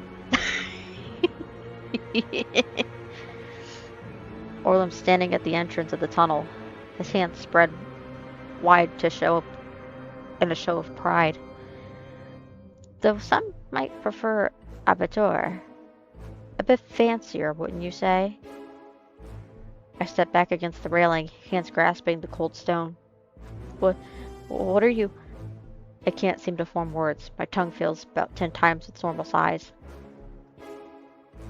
Orlam standing at the entrance of the tunnel, his hands spread wide to show in a show of pride. Though some might prefer abattoir. A bit fancier, wouldn't you say? I step back against the railing, hands grasping the cold stone. What are you? I can't seem to form words. My tongue feels about 10 times its normal size.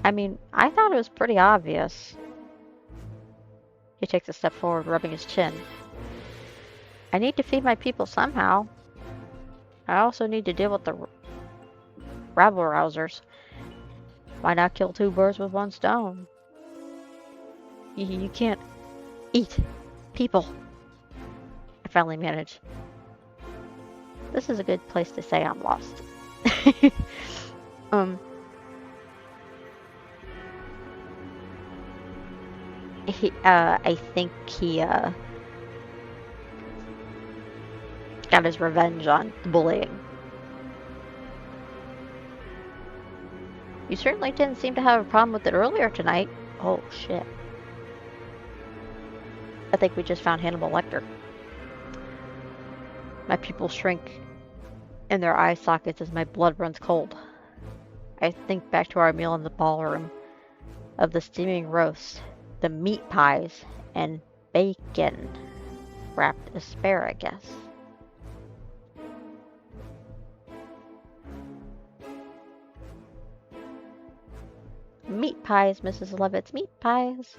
I mean, I thought it was pretty obvious. He takes a step forward, rubbing his chin. I need to feed my people somehow. I also need to deal with the rabble-rousers. Why not kill 2 birds with 1 stone? You can't eat people. I finally manage. This is a good place to say I'm lost. I think he got his revenge on the bullying. You certainly didn't seem to have a problem with it earlier tonight. Oh, shit. I think we just found Hannibal Lecter. My pupils shrink in their eye sockets as my blood runs cold. I think back to our meal in the ballroom, of the steaming roast, the meat pies, and bacon wrapped asparagus. Meat pies, Mrs. Levitt's meat pies.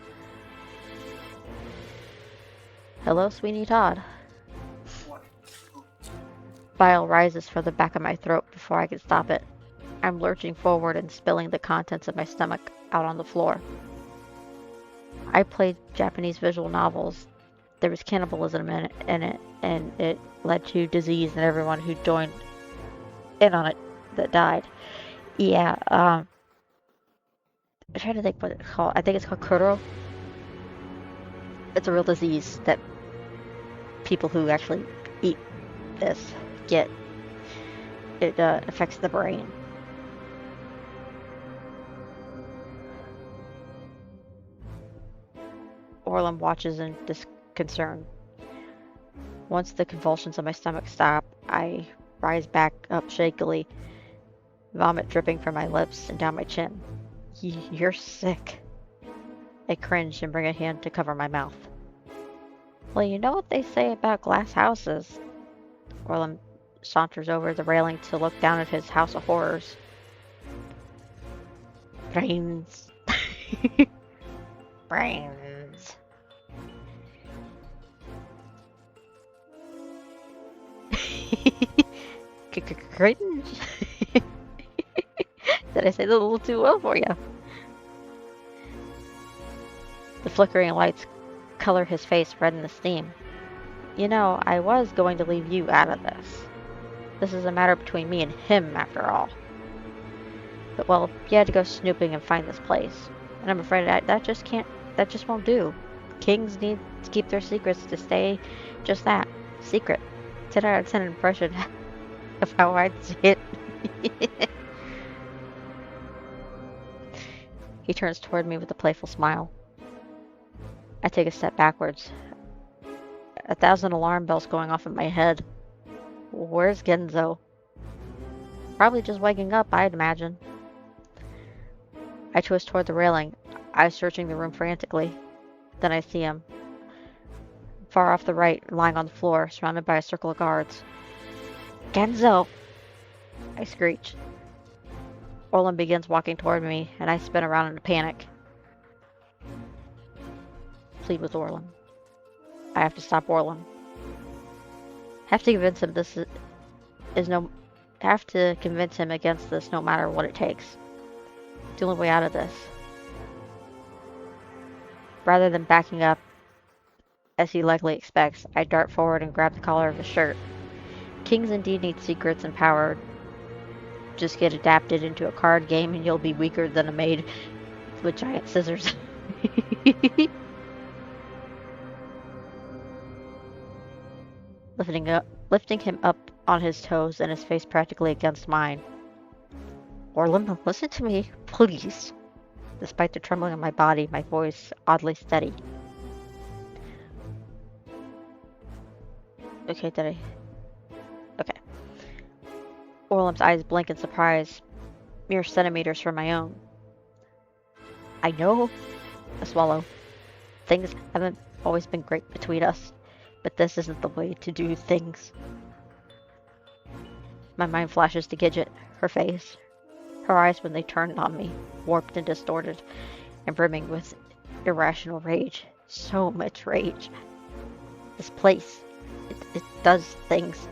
Hello, Sweeney Todd. Bile rises from the back of my throat before I can stop it. I'm lurching forward and spilling the contents of my stomach out on the floor. I played Japanese visual novels. There was cannibalism in it, and it led to disease and everyone who joined in on it that died. Yeah, I'm trying to think what it's called. I think it's called Kuro. It's a real disease that people who actually eat this get. It affects the brain. Orlam watches in disconcern. Once the convulsions of my stomach stop, I rise back up shakily, vomit dripping from my lips and down my chin. You're sick. I cringe and bring a hand to cover my mouth. Well, you know what they say about glass houses. Orlam saunters over the railing to look down at his house of horrors. Brains. Brains. Cringe. Did I say that a little too well for you? The flickering lights color his face red in the steam. You know, I was going to leave you out of this. This is a matter between me and him, after all. But, well, you had to go snooping and find this place. And I'm afraid that just won't do. Kings need to keep their secrets to stay just that. Secret. 10 out of 10 impression of how I'd see it. He turns toward me with a playful smile. I take a step backwards. 1,000 alarm bells going off in my head. Where's Genzou? Probably just waking up, I'd imagine. I twist toward the railing, eyes searching the room frantically. Then I see him. Far off the right, lying on the floor, surrounded by a circle of guards. Ganzou! I screech. Orlam begins walking toward me, and I spin around in a panic. Plead with Orlam. I have to stop Orlam. Have to convince him have to convince him against this no matter what it takes. The only way out of this. Rather than backing up, as he likely expects, I dart forward and grab the collar of his shirt. Kings indeed need secrets and power. Just get adapted into a card game and you'll be weaker than a maid with giant scissors. Lifting him up on his toes and his face practically against mine. Orlam, listen to me, please. Despite the trembling of my body, my voice oddly steady. Okay. Orlam's eyes blink in surprise, mere centimeters from my own. I know, I swallow. Things haven't always been great between us, but this isn't the way to do things. My mind flashes to Gigit, her face, her eyes when they turned on me, warped and distorted, and brimming with irrational rage. So much rage. This place, it does things.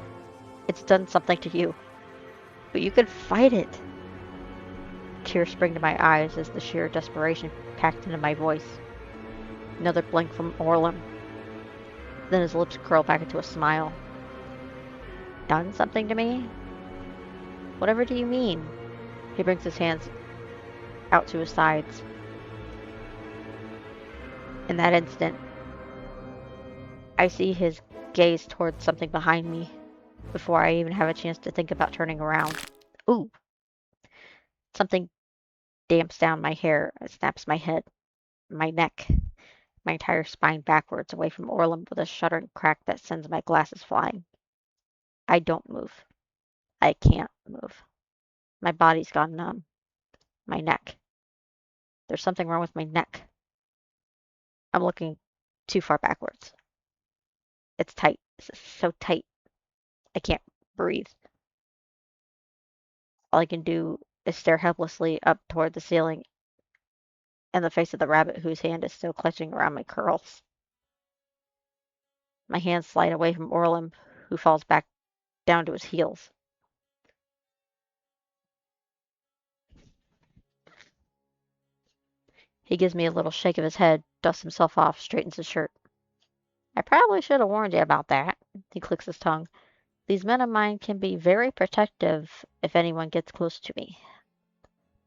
It's done something to you. But you can fight it. Tears spring to my eyes as the sheer desperation packed into my voice. Another blink from Orlam. Then his lips curl back into a smile. Done something to me? Whatever do you mean? He brings his hands out to his sides. In that instant, I see his gaze towards something behind me before I even have a chance to think about turning around. Ooh! Something damps down my hair and snaps my head, my neck, my entire spine backwards away from Orlam with a shuddering crack that sends my glasses flying. I don't move. I can't move. My body's gone numb. My neck. There's something wrong with my neck. I'm looking too far backwards. It's tight. It's so tight. I can't breathe. All I can do is stare helplessly up toward the ceiling and the face of the rabbit whose hand is still clutching around my curls. My hands slide away from Orlam, who falls back down to his heels. He gives me a little shake of his head, dusts himself off, straightens his shirt. I probably should have warned you about that. He clicks his tongue. These men of mine can be very protective if anyone gets close to me.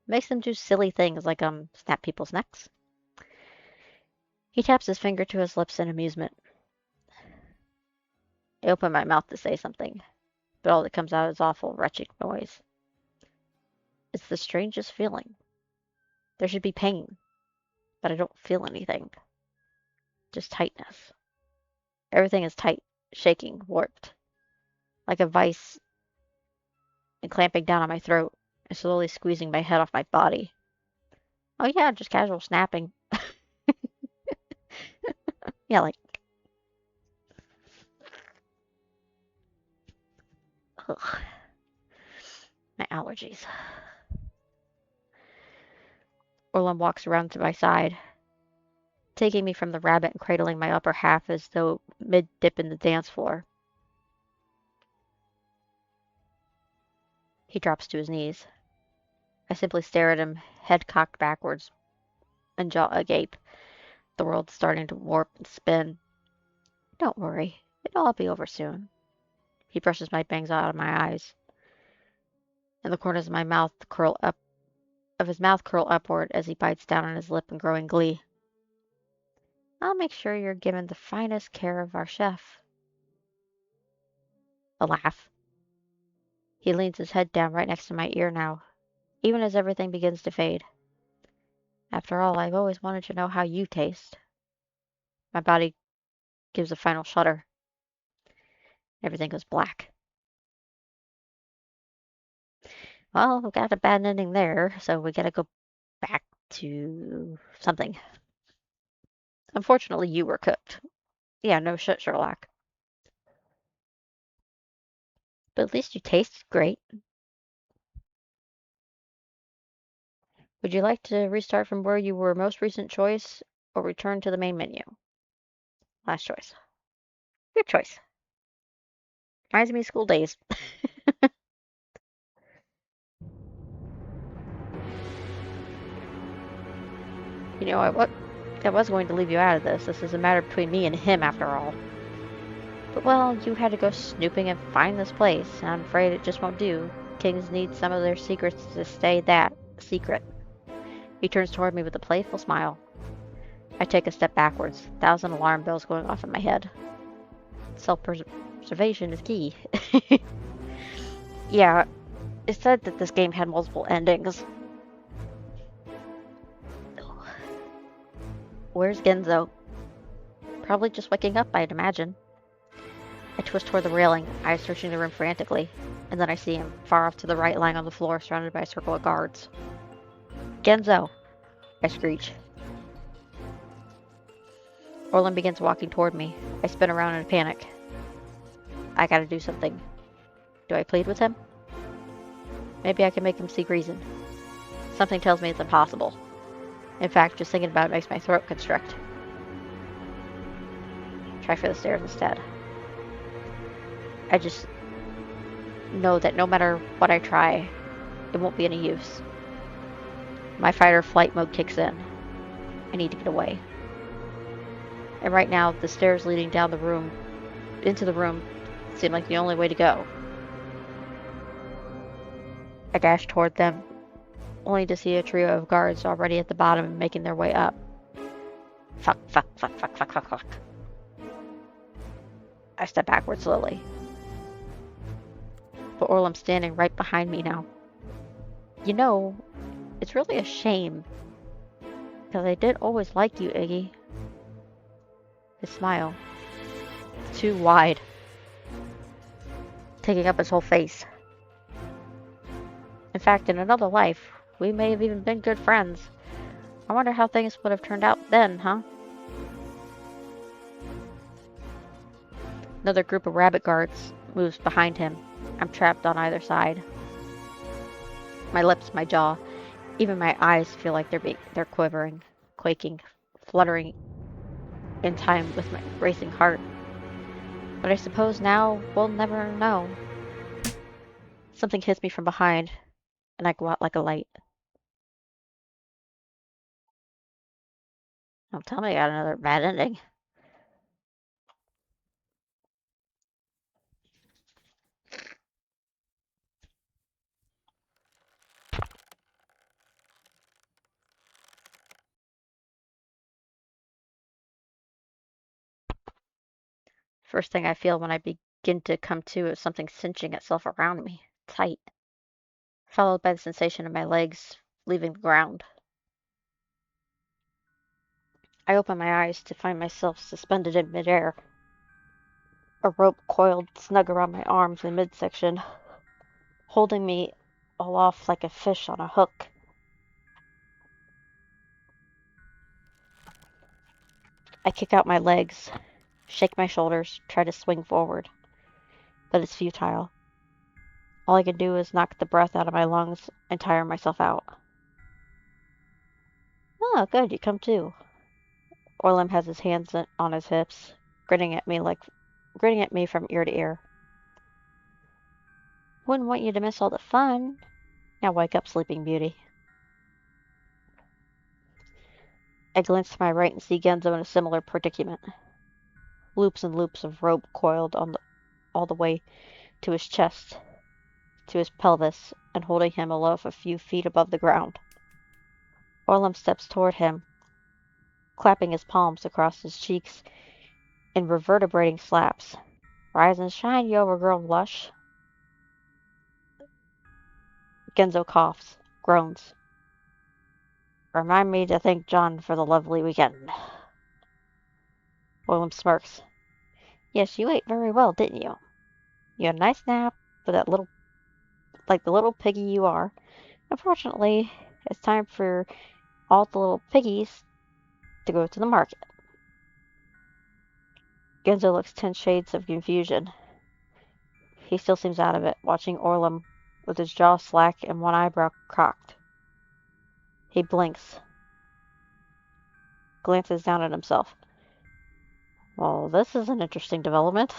Makes them do silly things like, snap people's necks. He taps his finger to his lips in amusement. I open my mouth to say something, but all that comes out is awful, wretched noise. It's the strangest feeling. There should be pain, but I don't feel anything. Just tightness. Everything is tight, shaking, warped. Like a vice and clamping down on my throat and slowly squeezing my head off my body. Oh yeah, just casual snapping. Yeah, like... Ugh. My allergies. Orlam walks around to my side, taking me from the rabbit and cradling my upper half as though mid-dip in the dance floor. He drops to his knees. I simply stare at him, head cocked backwards and jaw agape. The world's starting to warp and spin. Don't worry, it'll all be over soon. He brushes my bangs out of my eyes, and the corners of his mouth curl upward as he bites down on his lip in growing glee. I'll make sure you're given the finest care of our chef. A laugh. He leans his head down right next to my ear now, even as everything begins to fade. After all, I've always wanted to know how you taste. My body gives a final shudder. Everything goes black. Well, we got a bad ending there, so we gotta go back to something. Unfortunately, you were cooked. Yeah, no shit, Sherlock. But at least you taste great. Would you like to restart from where you were most recent choice, or return to the main menu? Last choice. Good choice. Reminds me of school days. You know, I was going to leave you out of this. This is a matter between me and him, after all. But, well, you had to go snooping and find this place, and I'm afraid it just won't do. Kings need some of their secrets to stay that secret. He turns toward me with a playful smile. I take a step backwards, 1,000 alarm bells going off in my head. Self-preservation is key. Yeah, it said that this game had multiple endings. Where's Genzou? Probably just waking up, I'd imagine. I twist toward the railing, eyes searching the room frantically, and then I see him, far off to the right, lying on the floor, surrounded by a circle of guards. Genzou! I screech. Orlam begins walking toward me. I spin around in a panic. I gotta do something. Do I plead with him? Maybe I can make him see reason. Something tells me it's impossible. In fact, just thinking about it makes my throat constrict. Try for the stairs instead. I just know that no matter what I try, it won't be any use. My fight or flight mode kicks in. I need to get away. And right now, the stairs leading down the room, into the room, seem like the only way to go. I dash toward them, only to see a trio of guards already at the bottom and making their way up. Fuck, fuck, fuck, fuck, fuck, fuck, fuck. I step backward slowly. But Orlam's standing right behind me now. You know, it's really a shame. Because I did always like you, Iggy. His smile. Too wide. Taking up his whole face. In fact, in another life, we may have even been good friends. I wonder how things would have turned out then, huh? Another group of rabbit guards moves behind him. I'm trapped on either side. My lips, my jaw, even my eyes feel like they're quivering, quaking, fluttering in time with my racing heart. But I suppose now we'll never know. Something hits me from behind, and I go out like a light. Don't tell me I got another bad ending. First thing I feel when I begin to come to is something cinching itself around me, tight, followed by the sensation of my legs leaving the ground. I open my eyes to find myself suspended in midair, a rope coiled snug around my arms and midsection, holding me aloft like a fish on a hook. I kick out my legs, shake my shoulders, try to swing forward, but it's futile. All I can do is knock the breath out of my lungs and tire myself out. Oh, good, you come too. Orlam has his hands on his hips, grinning at me from ear to ear. Wouldn't want you to miss all the fun. Now wake up, Sleeping Beauty. I glance to my right and see Genzou in a similar predicament. Loops and loops of rope coiled all the way to his chest, to his pelvis, and holding him aloft a few feet above the ground. Orlam steps toward him, clapping his palms across his cheeks in reverberating slaps. Rise and shine, you overgrown lush. Genzou coughs, groans. Remind me to thank John for the lovely weekend. Orlam smirks. Yes, you ate very well, didn't you? You had a nice nap for that little, like the little piggy you are. Unfortunately, it's time for all the little piggies to go to the market. Genzou looks 10 shades of confusion. He still seems out of it, watching Orlam with his jaw slack and one eyebrow cocked. He blinks, glances down at himself. Well, this is an interesting development.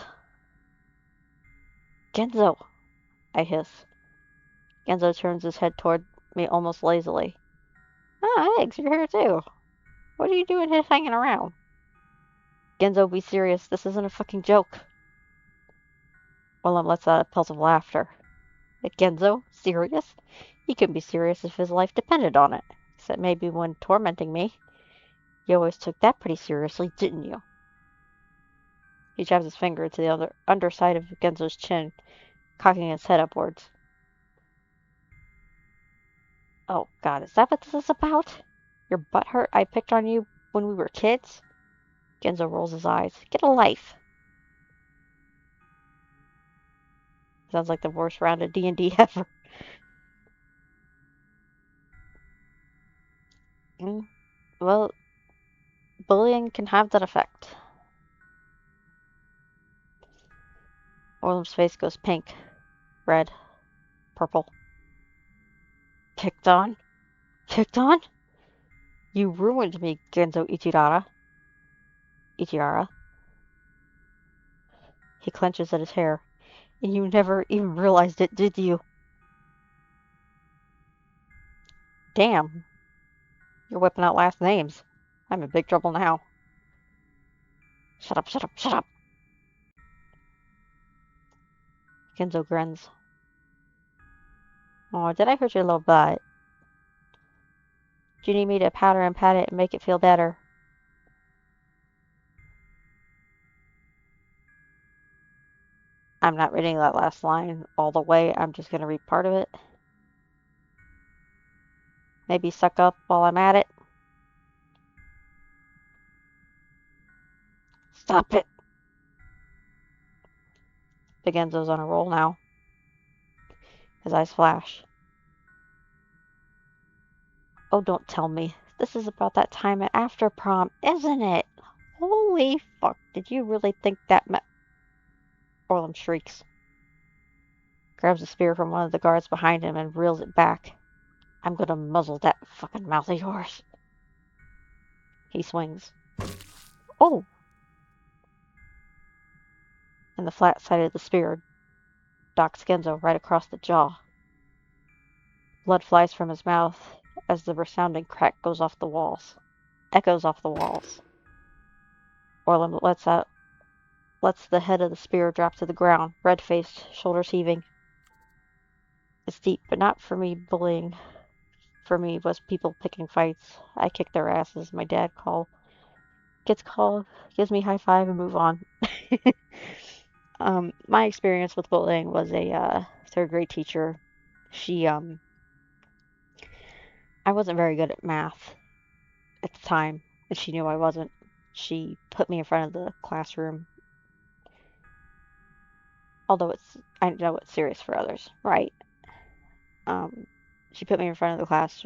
Genzou, I hiss. Genzou turns his head toward me almost lazily. Ah, Eggs, you're here too. What are you doing here hanging around? Genzou, be serious. This isn't a fucking joke. Orlam lets out a pulse of laughter. Genzou, serious? He couldn't be serious if his life depended on it. Except maybe when tormenting me. You always took that pretty seriously, didn't you? He jabs his finger to the underside of Genzou's chin, cocking his head upwards. Oh, God, is that what this is about? Your butt hurt I picked on you when we were kids? Genzou rolls his eyes. Get a life. Sounds like the worst round of D&D ever. Well, bullying can have that effect. Orlam's face goes pink, red, purple. Picked on? Picked on? You ruined me, Genzou Ichihara. Ichihara. He clenches at his hair. And you never even realized it, did you? Damn. You're whipping out last names. I'm in big trouble now. Shut up, shut up, shut up. Genzou grins. Oh, did I hurt your little butt? Do you need me to powder and pat it and make it feel better? I'm not reading that last line all the way. I'm just going to read part of it. Maybe suck up while I'm at it. Stop it. Big Genzou's on a roll now. His eyes flash. Oh, don't tell me. This is about that time at after prom, isn't it? Holy fuck. Did you really think that Orlam shrieks. Grabs a spear from one of the guards behind him and reels it back. I'm gonna muzzle that fucking mouth of yours. He swings. Oh! And the flat side of the spear docks Genzou right across the jaw. Blood flies from his mouth as the resounding crack goes off the walls. Echoes off the walls. Orlam lets the head of the spear drop to the ground, red-faced, shoulders heaving. It's deep, but not for me bullying. For me was people picking fights. I kick their asses. My dad gets called, gives me a high five and move on. My experience with bullying was a third grade teacher. I wasn't very good at math at the time, and she knew I wasn't. She put me in front of the classroom. Although I know it's serious for others, right? She put me in front of the class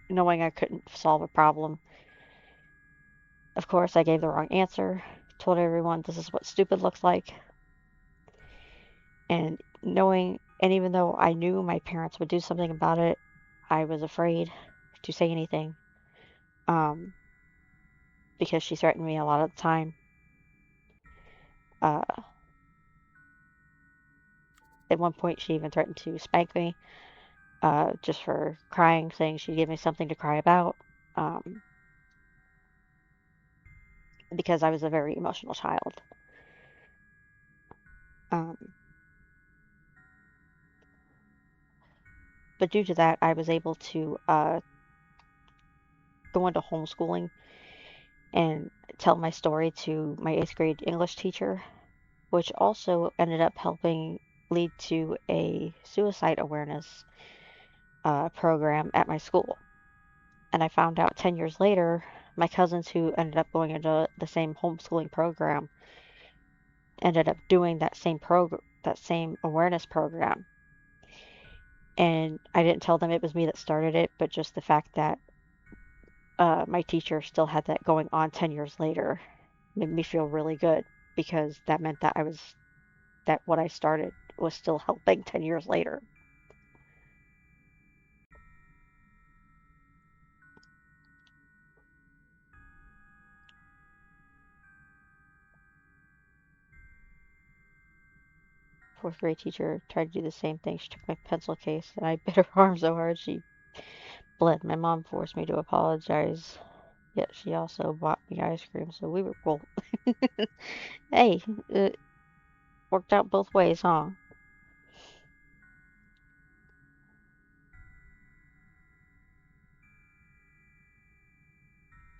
knowing I couldn't solve a problem. Of course, I gave the wrong answer, told everyone this is what stupid looks like. And even though I knew my parents would do something about it, I was afraid to say anything. Because she threatened me a lot of the time. At one point, she even threatened to spank me, just for crying, saying she'd give me something to cry about. Because I was a very emotional child. But due to that, I was able to go into homeschooling and tell my story to my 8th grade English teacher, which also ended up helping lead to a suicide awareness program at my school. And I found out 10 years later, my cousins who ended up going into the same homeschooling program ended up doing that same awareness program. And I didn't tell them it was me that started it, but just the fact that my teacher still had that going on 10 years later made me feel really good, because that meant that what I started was still helping 10 years later. Fourth grade teacher tried to do the same thing. She took my pencil case and I bit her arm so hard she bled. My mom forced me to apologize, yet she also bought me ice cream, so we were cool. Hey, it worked out both ways, huh?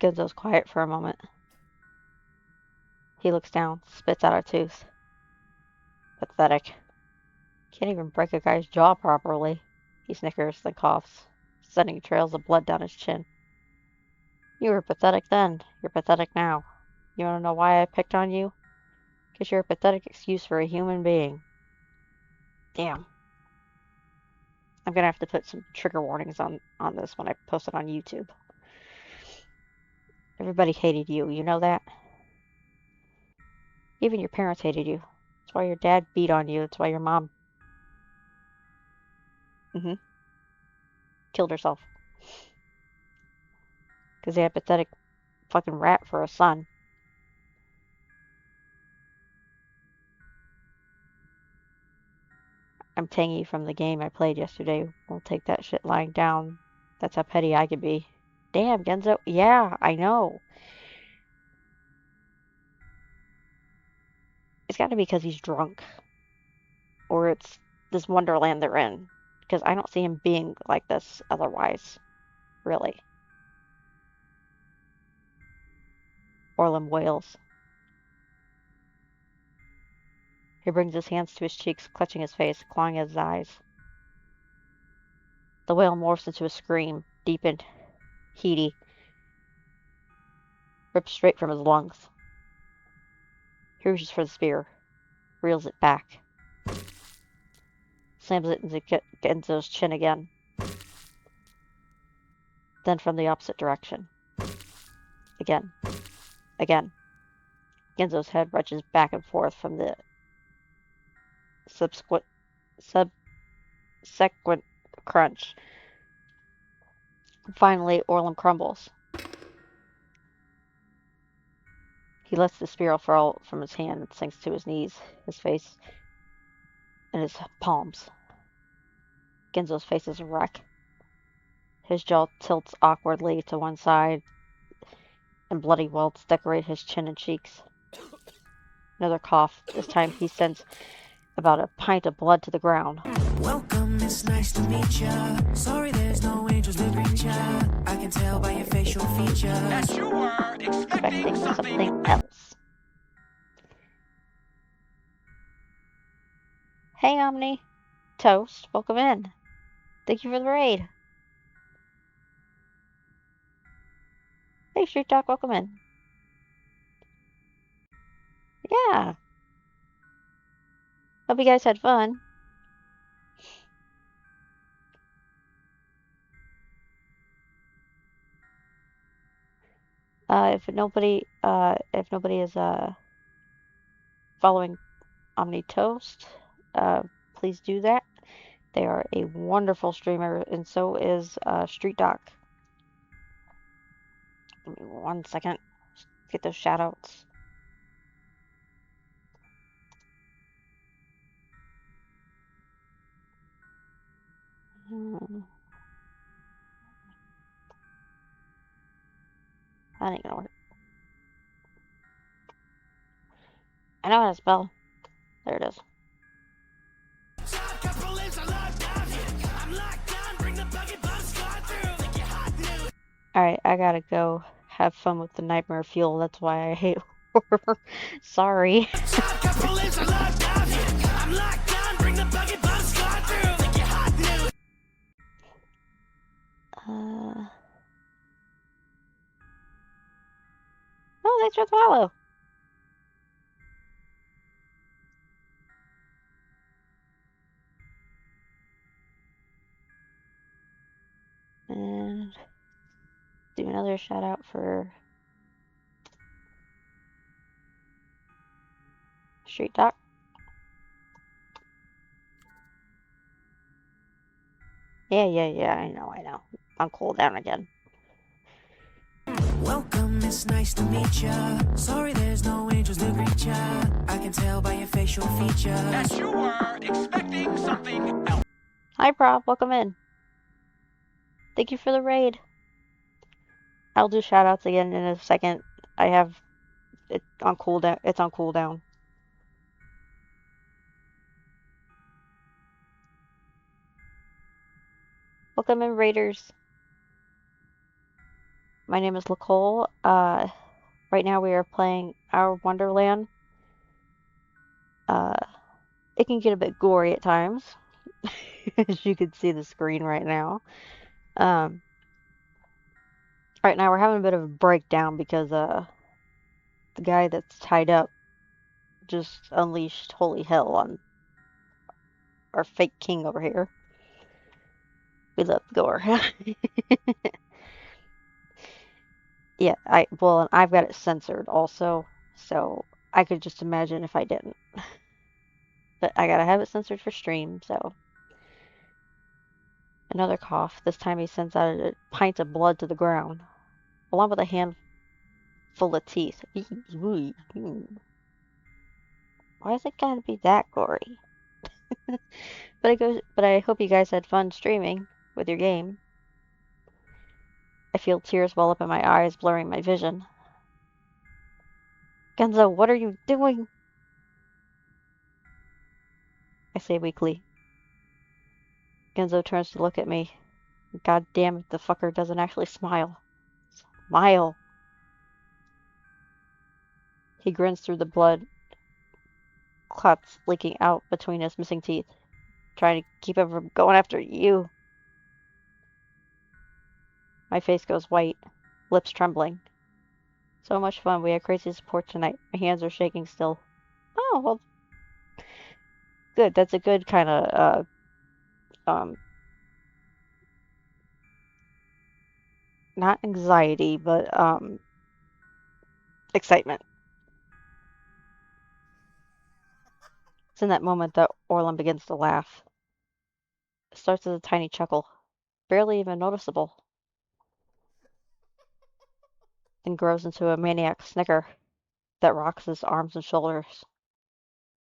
Genzou's quiet for a moment. He looks down, spits out a tooth. Pathetic. Can't even break a guy's jaw properly. He snickers, then coughs, sending trails of blood down his chin. You were pathetic then. You're pathetic now. You want to know why I picked on you? Because you're a pathetic excuse for a human being. Damn. I'm going to have to put some trigger warnings on this when I post it on YouTube. Everybody hated you. You know that? Even your parents hated you. That's why your dad beat on you. That's why your mom... killed herself. Because they had a pathetic fucking rat for a son. I'm tangy from the game I played yesterday. Won't take that shit lying down. That's how petty I could be. Damn, Genzou. Yeah, I know. It's got to be because he's drunk. Or it's this Wonderland they're in. Because I don't see him being like this otherwise. Really. Orlam wails. He brings his hands to his cheeks, clutching his face, clawing at his eyes. The wail morphs into a scream, deepened, heady, ripped straight from his lungs. He reaches for the spear, reels it back, slams it into Genzou's chin again. Then from the opposite direction. Again. Again. Genzou's head rushes back and forth from the subsequent crunch. Finally, Orlam crumbles. He lets the spear fall from his hand and sinks to his knees, his face in his palms. Genzou's face is a wreck. His jaw tilts awkwardly to one side, and bloody welts decorate his chin and cheeks. Another cough. This time he sends about a pint of blood to the ground. Welcome, it's nice to meet ya. Sorry there's no angels to greet ya. I can tell by your facial features That you were expecting something. else. Hey, Omni. Toast, welcome in. Thank you for the raid. Hey, Street Talk, welcome in. Yeah. Hope you guys had fun. If nobody is following Omni Toast, please do that. They are a wonderful streamer, and so is Street Doc. Give me 1 second. Get those shoutouts. That ain't gonna work. I know how to spell. There it is. Alright, I gotta go have fun with the nightmare fuel. That's why I hate horror. Sorry. extra swallow. And do another shout out for Street Doc. Yeah, I know. On cooldown again. Welcome, it's nice to meet ya. Sorry there's no angels to greet ya. I can tell by your facial features That you were expecting something else. Hi, Prob. Welcome in. Thank you for the raid. I'll do shout outs again in a second. I have it on cooldown. It's on cooldown. Welcome in, raiders. My name is Nicole. Right now we are playing our Wonderland. It can get a bit gory at times, as you can see the screen right now. Right now we're having a bit of a breakdown because the guy that's tied up just unleashed holy hell on our fake king over here. We love gore. Yeah, I've got it censored also, so I could just imagine if I didn't. But I gotta have it censored for stream, so. Another cough. This time he sends out a pint of blood to the ground, along with a handful of teeth. Why is it gotta be that gory? But I hope you guys had fun streaming with your game. I feel tears well up in my eyes, blurring my vision. Genzou, what are you doing? I say weakly. Genzou turns to look at me. God damn it, the fucker doesn't actually smile. Smile. He grins through the blood clots leaking out between his missing teeth, trying to keep him from going after you. My face goes white, lips trembling. So much fun. We had crazy support tonight. My hands are shaking still. Oh, well, good. That's a good kind of, not anxiety, but, excitement. It's in that moment that Orlam begins to laugh. It starts as a tiny chuckle, barely even noticeable, then grows into a maniac snicker that rocks his arms and shoulders.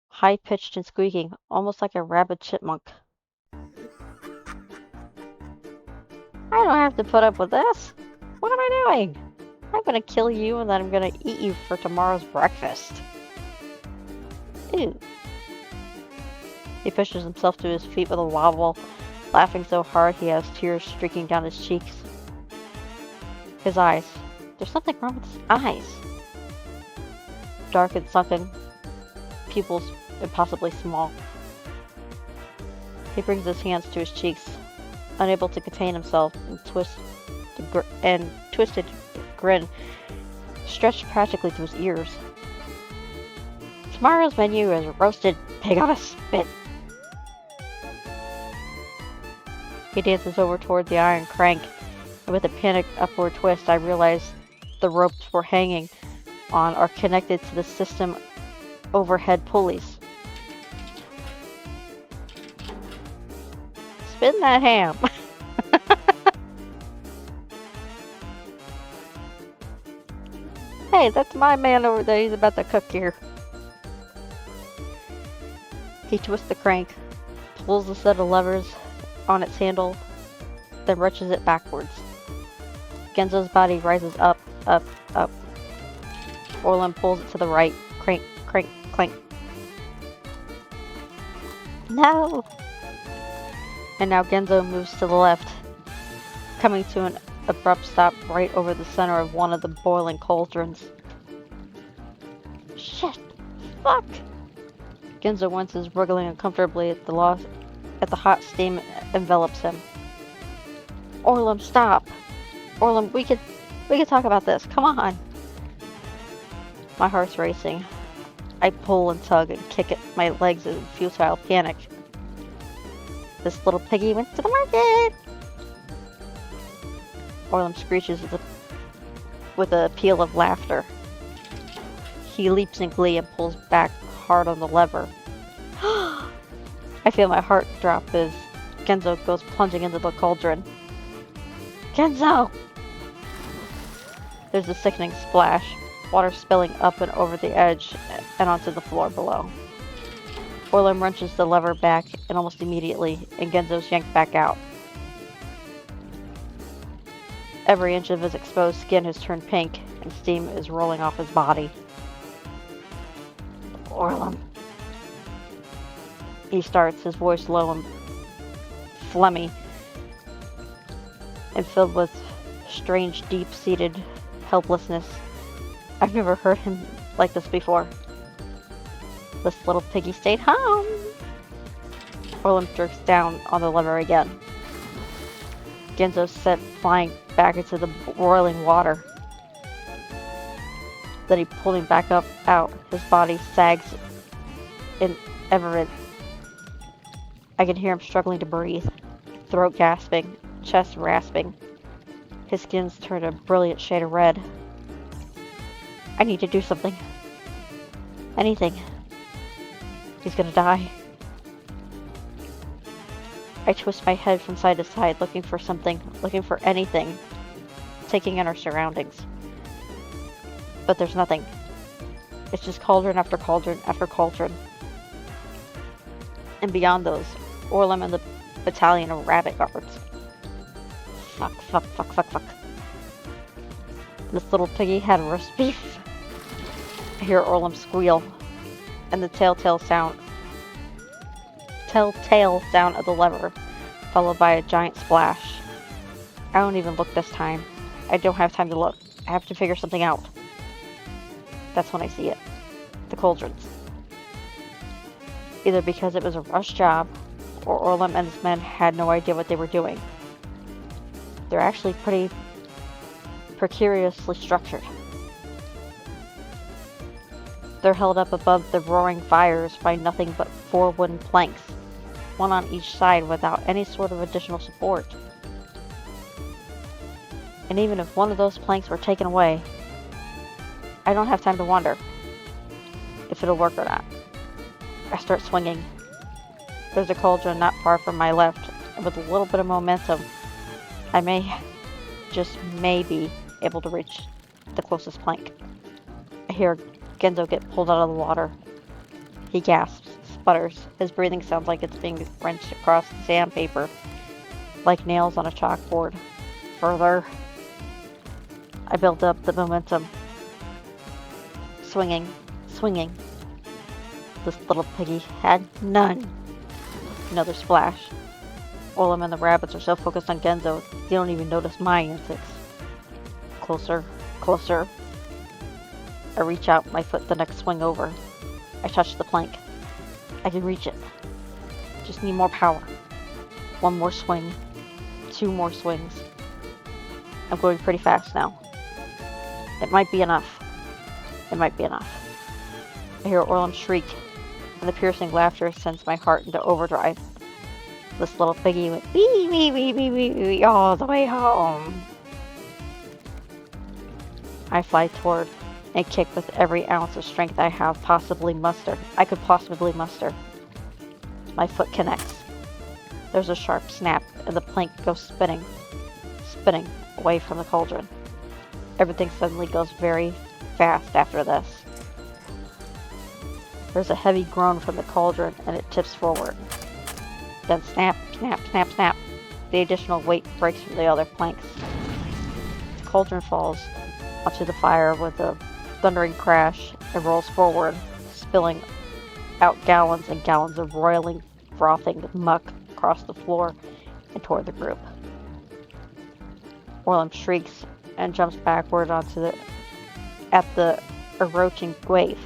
High-pitched and squeaking, almost like a rabid chipmunk. I don't have to put up with this. What am I doing? I'm gonna kill you and then I'm gonna eat you for tomorrow's breakfast. Ew. He pushes himself to his feet with a wobble, laughing so hard he has tears streaking down his cheeks. His eyes. There's something wrong with his eyes. Dark and sunken, pupils impossibly small. He brings his hands to his cheeks, unable to contain himself, and twisted grin stretched practically to his ears. Tomorrow's menu is roasted pig on a spit. He dances over toward the iron crank, and with a panicked upward twist, I realize the ropes we're hanging on are connected to the system overhead pulleys. Spin that ham! Hey, that's my man over there. He's about to cook here. He twists the crank, pulls the set of levers on its handle, then wrenches it backwards. Genzou's body rises up, up, up. Orlam pulls it to the right. Crank, crank, clank. No! And now Genzou moves to the left, coming to an abrupt stop right over the center of one of the boiling cauldrons. Shit! Fuck! Genzou winces, wriggling uncomfortably at the hot steam envelops him. Orlam, stop! Orlam, we could talk about this. Come on! My heart's racing. I pull and tug and kick at my legs in futile panic. This little piggy went to the market! Orlam screeches with a peal of laughter. He leaps in glee and pulls back hard on the lever. I feel my heart drop as Genzou goes plunging into the cauldron. Genzou! There's a sickening splash, water spilling up and over the edge and onto the floor below. Orlam wrenches the lever back, and almost immediately, and Genzou's yanked back out. Every inch of his exposed skin has turned pink, and steam is rolling off his body. Orlam. He starts, his voice low and phlegmy, and filled with strange, deep-seated helplessness. I've never heard him like this before. This little piggy stayed home. Orlam jerks down on the lever again. Genzou sent flying back into the boiling water. Then he pulled him back up out. His body sags in ever. I can hear him struggling to breathe, throat gasping, chest rasping. His skin's turned a brilliant shade of red. I need to do something. Anything. He's gonna die. I twist my head from side to side, looking for something, looking for anything, taking in our surroundings. But there's nothing. It's just cauldron after cauldron after cauldron. And beyond those, Orlam and the battalion of rabbit guards. Fuck, fuck, fuck, fuck, fuck. This little piggy had roast beef. I hear Orlam squeal, and the telltale sound of the lever, followed by a giant splash. I don't even look this time. I don't have time to look. I have to figure something out. That's when I see it. The cauldrons. Either because it was a rush job, or Orlam and his men had no idea what they were doing. They're actually pretty precariously structured. They're held up above the roaring fires by nothing but 4 wooden planks, one on each side without any sort of additional support. And even if one of those planks were taken away, I don't have time to wonder if it'll work or not. I start swinging. There's a cauldron not far from my left, and with a little bit of momentum, I may, just may be able to reach the closest plank. I hear Genzou get pulled out of the water. He gasps, sputters. His breathing sounds like it's being wrenched across the sandpaper, like nails on a chalkboard. Further. I build up the momentum. Swinging, swinging. This little piggy had none. Another splash. Orlam and the rabbits are so focused on Genzou, they don't even notice my antics. Closer, closer. I reach out my foot the next swing over. I touch the plank. I can reach it. Just need more power. One more swing. 2 more swings. I'm going pretty fast now. It might be enough. It might be enough. I hear Orlam shriek, and the piercing laughter sends my heart into overdrive. This little piggy went wee wee wee wee wee wee all the way home. I fly toward and kick with every ounce of strength I could possibly muster. My foot connects. There's a sharp snap, and the plank goes spinning away from the cauldron. Everything suddenly goes very fast after this. There's a heavy groan from the cauldron, and it tips forward. Then snap, snap, snap, snap. The additional weight breaks from the other planks. The cauldron falls onto the fire with a thundering crash and rolls forward, spilling out gallons and gallons of roiling, frothing muck across the floor and toward the group. Orlam shrieks and jumps backward at the encroaching wave.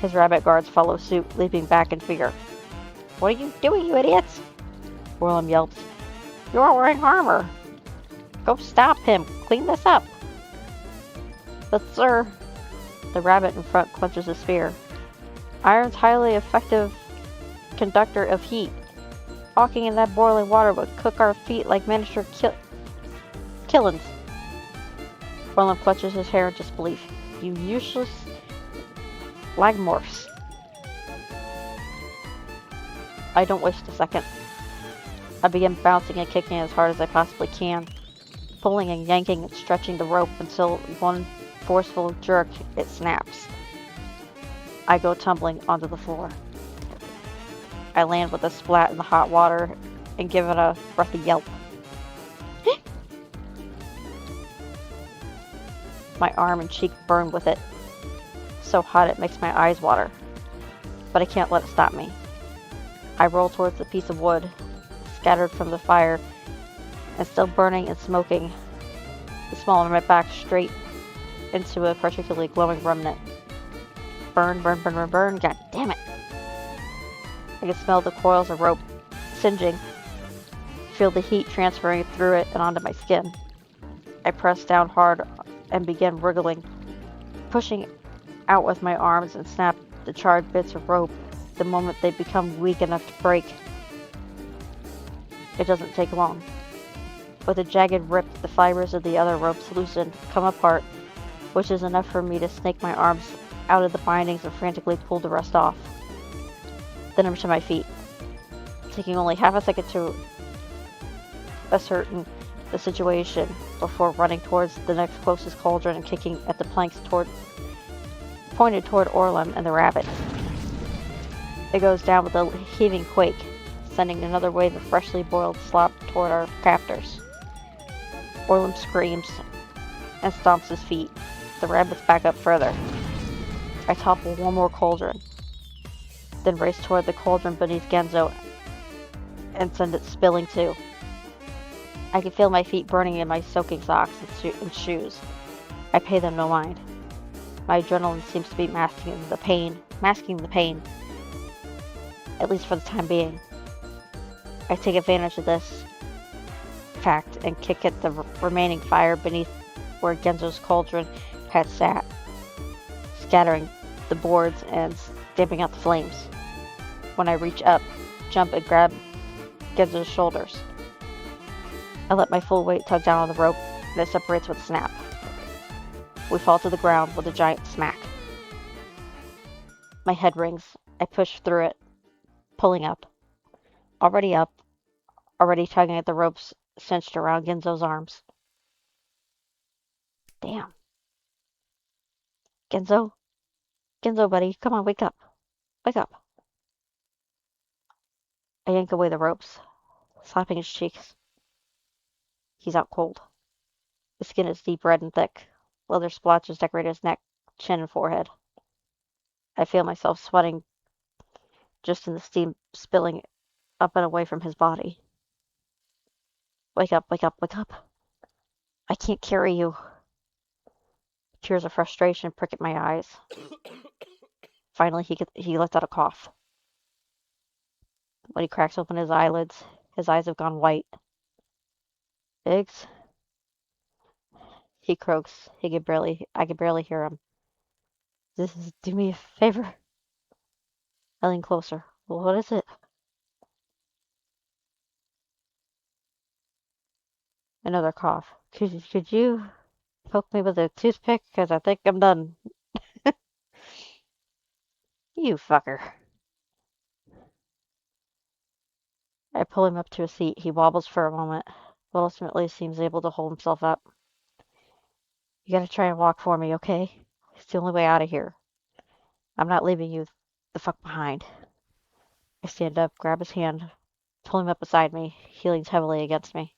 His rabbit guards follow suit, leaping back in fear. "What are you doing, you idiots?" Orlam yelps. "You're wearing armor. Go stop him. Clean this up." But sir, the rabbit in front clenches his spear. Iron's highly effective conductor of heat. Walking in that boiling water would cook our feet like miniature killins. Orlam clutches his hair in disbelief. You useless lagmorphs. I don't waste a second. I begin bouncing and kicking as hard as I possibly can, pulling and yanking and stretching the rope until one forceful jerk it snaps. I go tumbling onto the floor. I land with a splat in the hot water and give it a breathy yelp. My arm and cheek burn with it, so hot it makes my eyes water, but I can't let it stop me. I roll towards the piece of wood, scattered from the fire, and still burning and smoking, the small of my back straight into a particularly glowing remnant. Burn, burn, burn, burn, burn, god damn it! I can smell the coils of rope singeing, feel the heat transferring through it and onto my skin. I press down hard and begin wriggling, pushing out with my arms and snap the charred bits of rope the moment they become weak enough to break. It doesn't take long. With a jagged rip, the fibers of the other ropes loosen, come apart, which is enough for me to snake my arms out of the bindings and frantically pull the rest off. Then I'm to my feet, taking only half a second to ascertain the situation before running towards the next closest cauldron and kicking at the planks pointed toward Orlam and the rabbit. It goes down with a heaving quake, sending another wave of freshly boiled slop toward our captors. Orlam screams and stomps his feet. The rabbits back up further. I topple one more cauldron, then race toward the cauldron beneath Genzou and send it spilling too. I can feel my feet burning in my soaking socks and shoes. I pay them no mind. My adrenaline seems to be masking the pain, at least for the time being. I take advantage of this fact and kick at the remaining fire beneath where Genzou's cauldron had sat, scattering the boards and stamping out the flames. When I reach up, jump and grab Genzou's shoulders. I let my full weight tug down on the rope, and it separates with a snap. We fall to the ground with a giant smack. My head rings. I push through it, pulling up, already tugging at the ropes cinched around Genzou's arms. Damn. Genzou, buddy, come on, wake up. Wake up. I yank away the ropes, slapping his cheeks. He's out cold. His skin is deep red and thick. Leather splotches decorate his neck, chin, and forehead. I feel myself sweating just in the steam spilling up and away from his body. Wake up, wake up, wake up. I can't carry you. Tears of frustration prick at my eyes. Finally, he lets out a cough. When he cracks open his eyelids, his eyes have gone white. Biggs? He croaks. I can barely hear him. Do me a favor. I lean closer. Well, what is it? Another cough. Could you poke me with a toothpick? Because I think I'm done. You fucker. I pull him up to a seat. He wobbles for a moment, but ultimately seems able to hold himself up. You gotta try and walk for me, okay? It's the only way out of here. I'm not leaving you the fuck behind. I stand up, grab his hand, pull him up beside me. He leans heavily against me.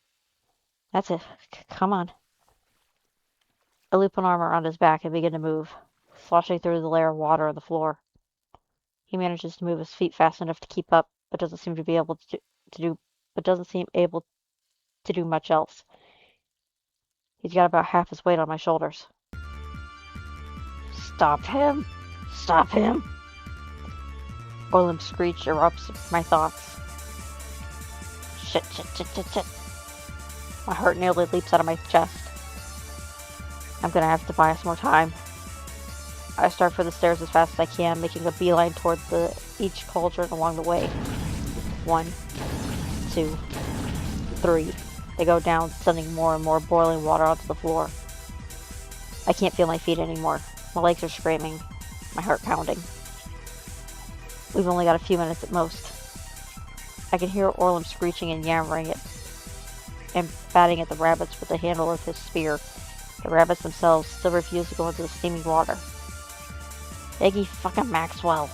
That's it. Come on. I loop an arm around his back and begin to move, sloshing through the layer of water on the floor. He manages to move his feet fast enough to keep up, but doesn't seem able to do much else. He's got about half his weight on my shoulders. Stop him! Stop him! Orlam's screech erupts my thoughts. Shit. My heart nearly leaps out of my chest. I'm gonna have to buy us more time. I start for the stairs as fast as I can, making a beeline toward each cauldron along the way. 1, 2, 3. They go down, sending more and more boiling water onto the floor. I can't feel my feet anymore. My legs are screaming, my heart pounding. We've only got a few minutes at most. I can hear Orlam screeching and yammering and batting at the rabbits with the handle of his spear. The rabbits themselves still refuse to go into the steaming water. Iggy fucking Maxwell.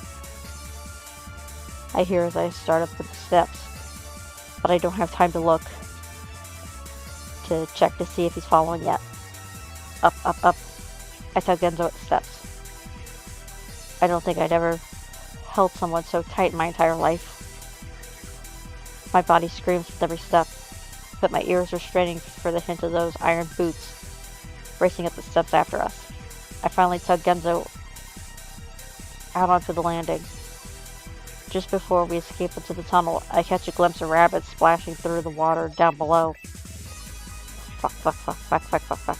I hear as I start up the steps, but I don't have time to look to check to see if he's following yet. Up, up, up. I tug Genzou at the steps. I don't think I'd ever held someone so tight in my entire life. My body screams with every step, but my ears are straining for the hint of those iron boots racing up the steps after us. I finally tug Genzou out onto the landing. Just before we escape into the tunnel, I catch a glimpse of rabbits splashing through the water down below. Fuck, fuck, fuck, fuck, fuck, fuck, fuck.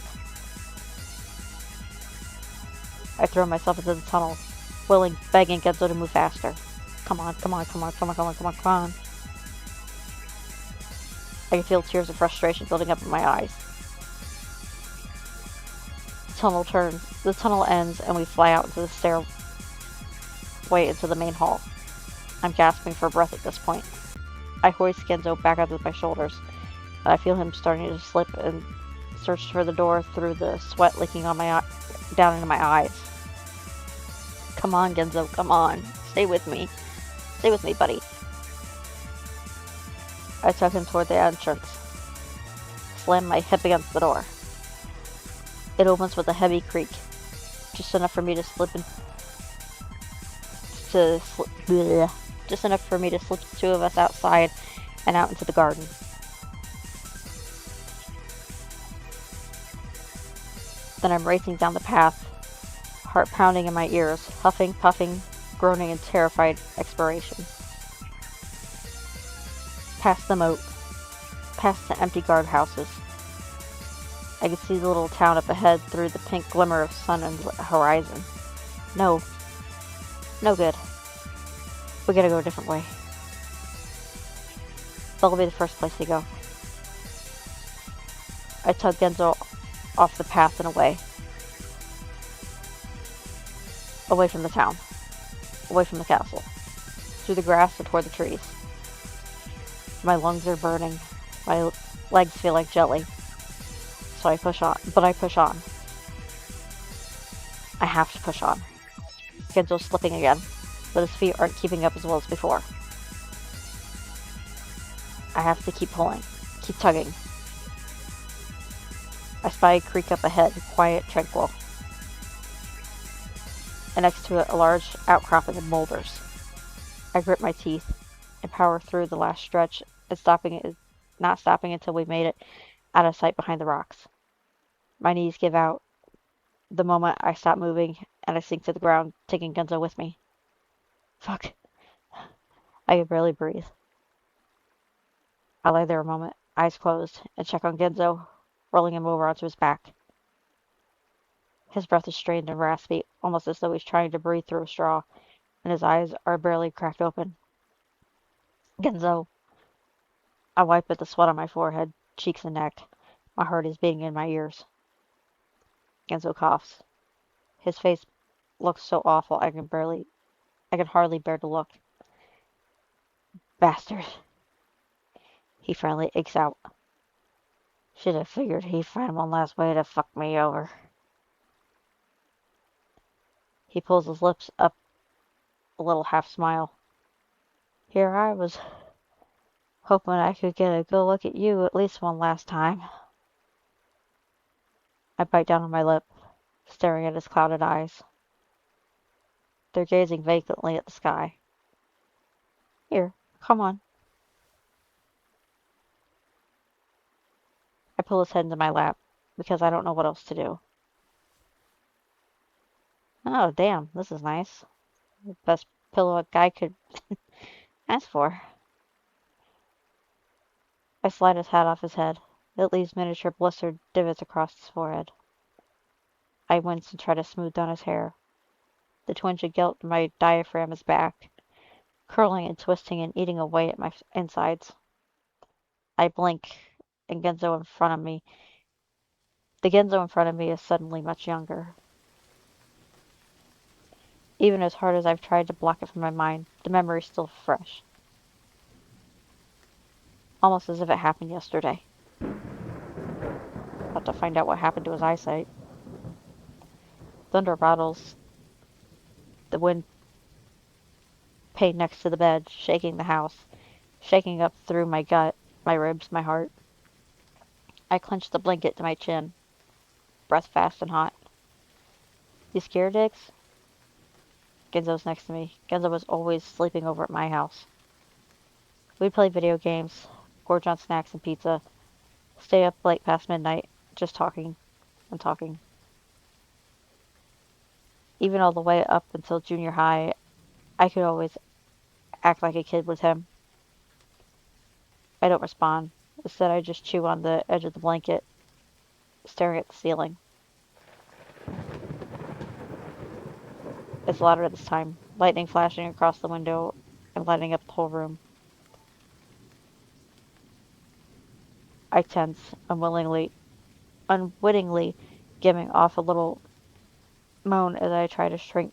I throw myself into the tunnel, begging Genzou to move faster. Come on, come on, come on, come on, come on, come on, come on. I can feel tears of frustration building up in my eyes. The tunnel ends, and we fly out into the stairway into the main hall. I'm gasping for breath at this point. I hoist Genzou back onto my shoulders. I feel him starting to slip and search for the door through the sweat leaking on down into my eyes. Come on, Genzou, come on. Stay with me. Stay with me, buddy. I tug him toward the entrance. Slam my hip against the door. It opens with a heavy creak, just enough for me to slip just enough for me to slip the two of us outside and out into the garden. Then I'm racing down the path, heart pounding in my ears, huffing, puffing, groaning in terrified expiration. Past the moat, past the empty guardhouses. I can see the little town up ahead through the pink glimmer of sun and horizon. No. No good. We gotta go a different way. That'll be the first place to go. I tug Genzou off the path and away. Away from the town. Away from the castle. Through the grass and toward the trees. My lungs are burning. My legs feel like jelly. So I push on. But I push on. I have to push on. Genzou's slipping again, but his feet aren't keeping up as well as before. I have to keep pulling. Keep tugging. I spy a creek up ahead, quiet, tranquil. And next to it, a large outcropping of boulders. I grit my teeth and power through the last stretch, and not stopping until we made it out of sight behind the rocks. My knees give out the moment I stop moving, and I sink to the ground, taking Genzou with me. Fuck. I can barely breathe. I lay there a moment, eyes closed, and check on Genzou, rolling him over onto his back. His breath is strained and raspy, almost as though he's trying to breathe through a straw, and his eyes are barely cracked open. Genzou. I wipe at the sweat on my forehead, cheeks and neck. My heart is beating in my ears. Genzou coughs. His face looks so awful I can hardly bear to look. Bastard. He finally aches out. Should have figured he'd find one last way to fuck me over. He pulls his lips up, a little half smile. Here I was, hoping I could get a good look at you at least one last time. I bite down on my lip, staring at his clouded eyes. They're gazing vacantly at the sky. Here, come on. I pull his head into my lap, because I don't know what else to do. Oh, damn, this is nice. The best pillow a guy could ask for. I slide his hat off his head. It leaves miniature blistered divots across his forehead. I wince and try to smooth down his hair. The twinge of guilt in my diaphragm is back, curling and twisting and eating away at my insides. I blink, and Genzo in front of me. The Genzo in front of me is suddenly much younger. Even as hard as I've tried to block it from my mind, the memory's still fresh. Almost as if it happened yesterday. About to find out what happened to his eyesight. Thunder rattles the wind pane next to the bed, shaking the house, shaking up through my gut, my ribs, my heart. I clench the blanket to my chin, breath fast and hot. You scared, Diggs? Genzo's next to me. Genzo was always sleeping over at my house. We'd play video games, gorge on snacks and pizza, stay up late past midnight, just talking and talking. Even all the way up until junior high, I could always act like a kid with him. I don't respond. Instead, I just chew on the edge of the blanket, staring at the ceiling. It's louder this time, lightning flashing across the window and lighting up the whole room. I tense, unwittingly giving off a little moan as I try to shrink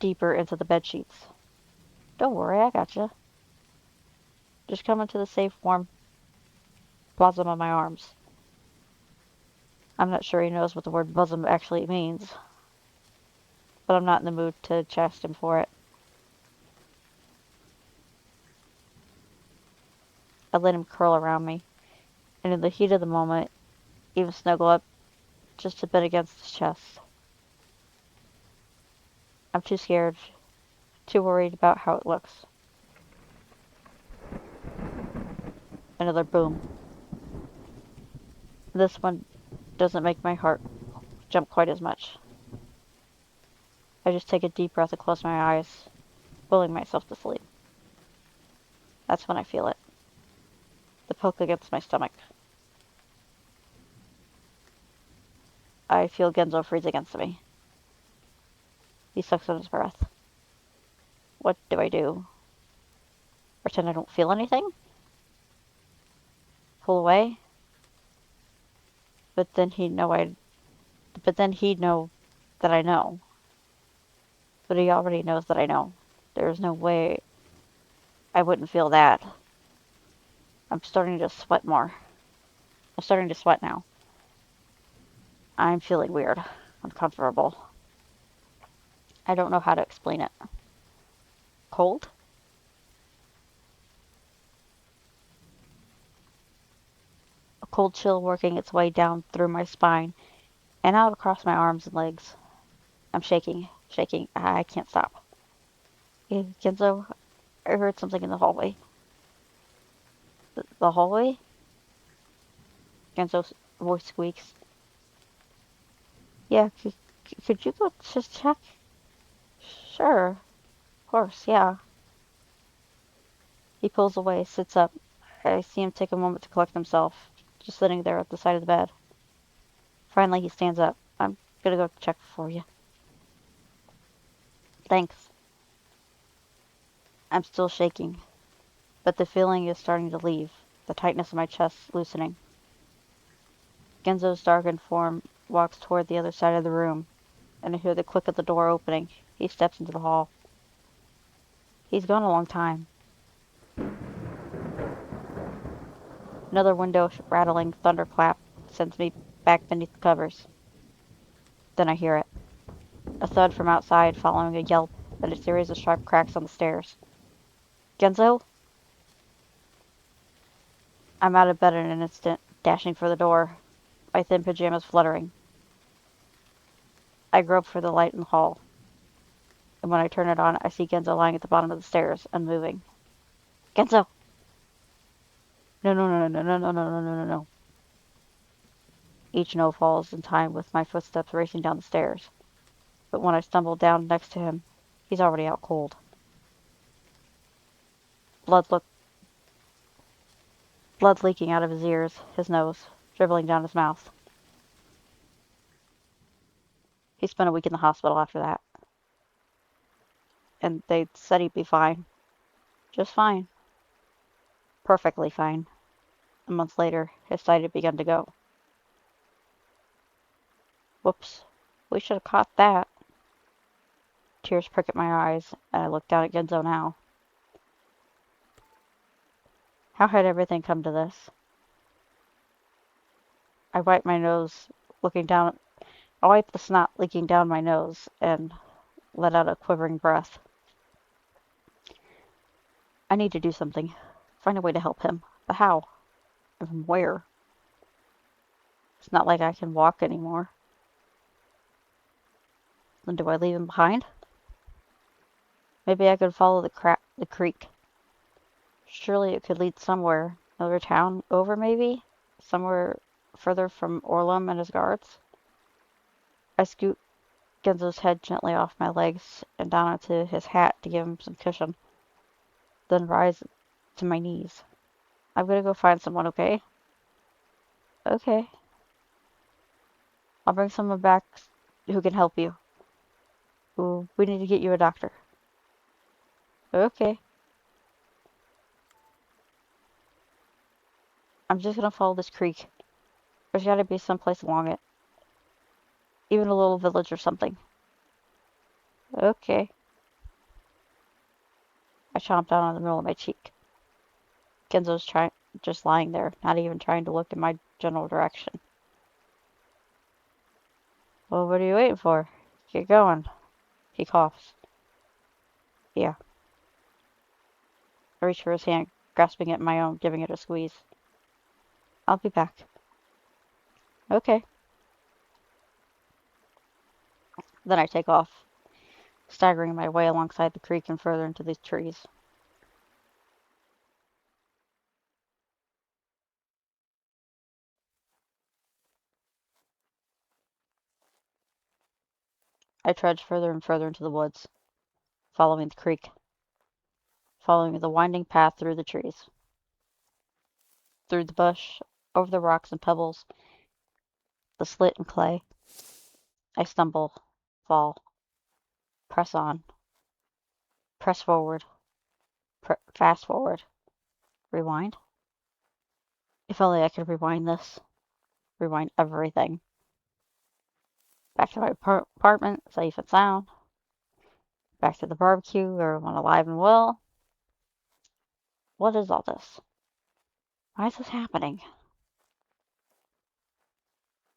deeper into the bed sheets. Don't worry, I gotcha. Just come into the safe, warm bosom of my arms. I'm not sure he knows what the word bosom actually means, but I'm not in the mood to chast him for it. I let him curl around me, and in the heat of the moment, even snuggle up just a bit against his chest. I'm too scared, too worried about how it looks. Another boom. This one doesn't make my heart jump quite as much. I just take a deep breath and close my eyes, willing myself to sleep. That's when I feel it. The poke against my stomach. I feel Genzo freeze against me. He sucks in his breath. What do I do? Pretend I don't feel anything? Pull away? But then he'd know that I know. But he already knows that I know. There's no way I wouldn't feel that. I'm starting to sweat more. I'm starting to sweat now. I'm feeling weird, uncomfortable. I don't know how to explain it. Cold? A cold chill working its way down through my spine and out across my arms and legs. I'm shaking. I can't stop. Hey, Genzo, I heard something in the hallway. The hallway? Genzo's voice squeaks. Yeah, could you go just check? Sure, of course, yeah. He pulls away, sits up. I see him take a moment to collect himself, just sitting there at the side of the bed. Finally, he stands up. I'm gonna go check for you. Thanks. I'm still shaking, but the feeling is starting to leave, the tightness in my chest loosening. Genzo's darkened form walks toward the other side of the room, and I hear the click of the door opening. He steps into the hall. He's gone a long time. Another window rattling thunderclap sends me back beneath the covers. Then I hear it. A thud from outside following a yelp and a series of sharp cracks on the stairs. Genzo? I'm out of bed in an instant, dashing for the door, my thin pajamas fluttering. I grope for the light in the hall, and when I turn it on, I see Genzo lying at the bottom of the stairs, unmoving. Genzo! No. Each no falls in time with my footsteps racing down the stairs. But when I stumble down next to him, he's already out cold. Blood leaking out of his ears, his nose, dribbling down his mouth. He spent a week in the hospital after that. And they said he'd be fine. Just fine. Perfectly fine. A month later, his sight had begun to go. Whoops. We should have caught that. Tears prick at my eyes, and I look down at Genzou now. How had everything come to this? I wipe my nose, looking down. I wipe the snot leaking down my nose, and let out a quivering breath. I need to do something. Find a way to help him. But how? And from where? It's not like I can walk anymore. Then do I leave him behind? Maybe I could follow the creek. Surely it could lead somewhere. Another town over, maybe? Somewhere further from Orlam and his guards? I scoot Genzou's head gently off my legs and down into his hat to give him some cushion, then rise to my knees. I'm gonna go find someone, okay? Okay. I'll bring someone back who can help you. Ooh, we need to get you a doctor. Okay. I'm just gonna follow this creek. There's gotta be someplace along it. Even a little village or something. Okay. I chomp down on the middle of my cheek. Genzou's just lying there, not even trying to look in my general direction. Well, what are you waiting for? Get going. He coughs. Yeah. I reach for his hand, grasping it in my own, giving it a squeeze. I'll be back. Okay. Then I take off, staggering my way alongside the creek and further into the trees. I trudge further and further into the woods, following the creek, following the winding path through the trees, through the bush, over the rocks and pebbles, the slit and clay. I stumble, fall, press on, press forward, fast forward, rewind. If only I could rewind this, rewind everything. Back to my apartment, safe and sound. Back to the barbecue, everyone alive and well. What is all this? Why is this happening?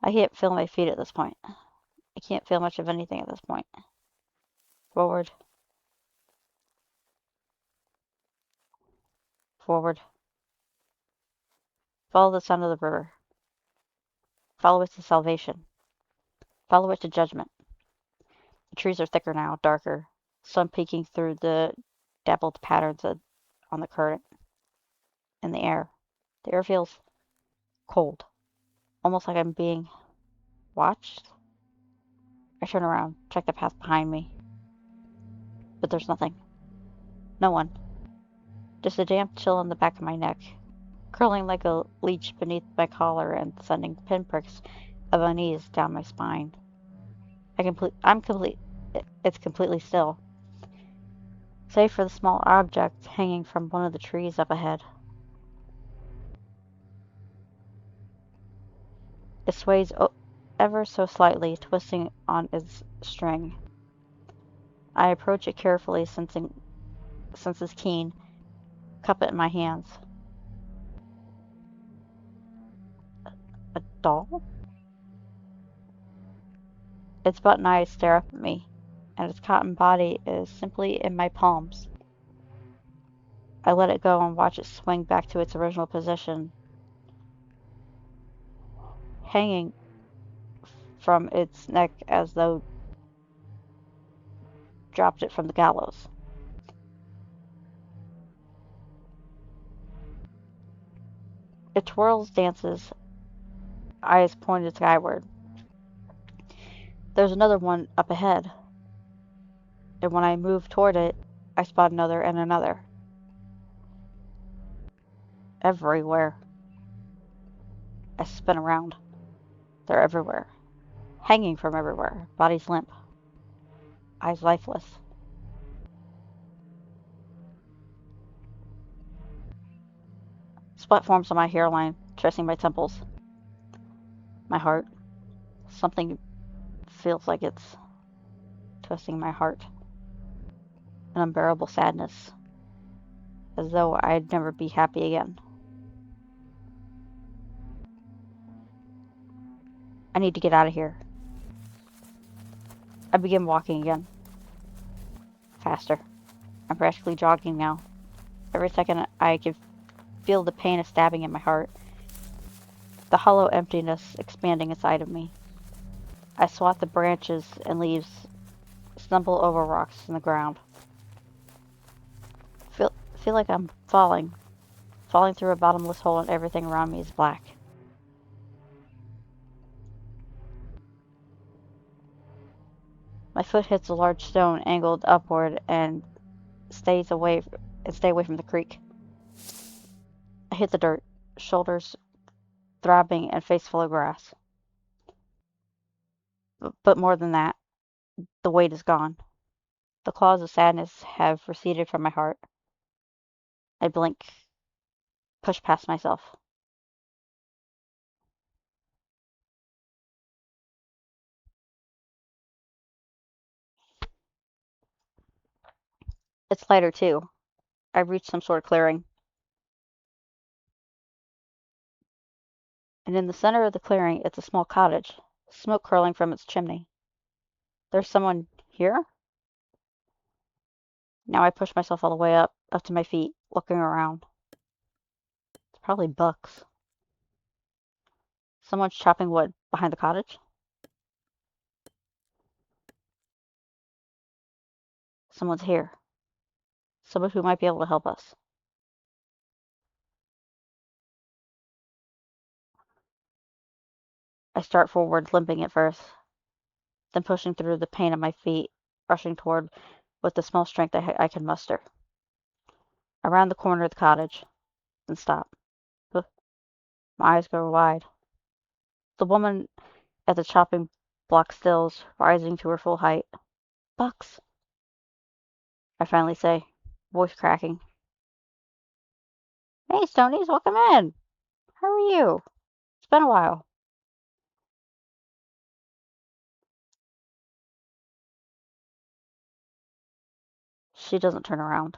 I can't feel my feet at this point. I can't feel much of anything at this point. Forward. Forward. Follow the sound of the river. Follow it to salvation. Follow it to judgment. The trees are thicker now, darker. Sun peeking through the dappled patterns on the current. In the air. The air feels cold. Almost like I'm being watched. I turn around, check the path behind me. But there's nothing. No one. Just a damp chill on the back of my neck, curling like a leech beneath my collar and sending pinpricks of unease down my spine. I'm complete. It's completely still, save for the small object hanging from one of the trees up ahead. It sways ever so slightly, twisting on its string. I approach it carefully, senses keen, cup it in my hands. A doll? Its button eyes stare up at me, and its cotton body is simply in my palms. I let it go and watch it swing back to its original position, hanging from its neck as though dropped it from the gallows. It twirls, dances, eyes pointed skyward. There's another one up ahead, and when I move toward it, I spot another and another. Everywhere. I spin around. They're everywhere. hanging from everywhere, bodies limp, eyes lifeless. Sweat forms on my hairline, tracing my temples. My heart. Something feels like it's twisting my heart. An unbearable sadness, as though I'd never be happy again. I need to get out of here. I begin walking again. Faster. I'm practically jogging now. Every second I can feel the pain of stabbing in my heart. The hollow emptiness expanding inside of me. I swat the branches and leaves, stumble over rocks in the ground. Feel like I'm falling through a bottomless hole and everything around me is black. My foot hits a large stone angled upward and stay away from the creek. I hit the dirt, shoulders throbbing and face full of grass. But more than that, the weight is gone. The claws of sadness have receded from my heart. I blink, push past myself. It's lighter too. I've reached some sort of clearing. And in the center of the clearing, it's a small cottage, smoke curling from its chimney. There's someone here? Now I push myself all the way up to my feet, looking around. It's probably Bucks. Someone's chopping wood behind the cottage. Someone's here. Someone who might be able to help us. I start forward, limping at first, then pushing through the pain of my feet, rushing toward with the small strength I can muster. Around the corner of the cottage, then stop. Ugh. My eyes go wide. The woman at the chopping block stills, rising to her full height. Bucks, I finally say, voice cracking. Hey, Stonies, welcome in. How are you? It's been a while. She doesn't turn around.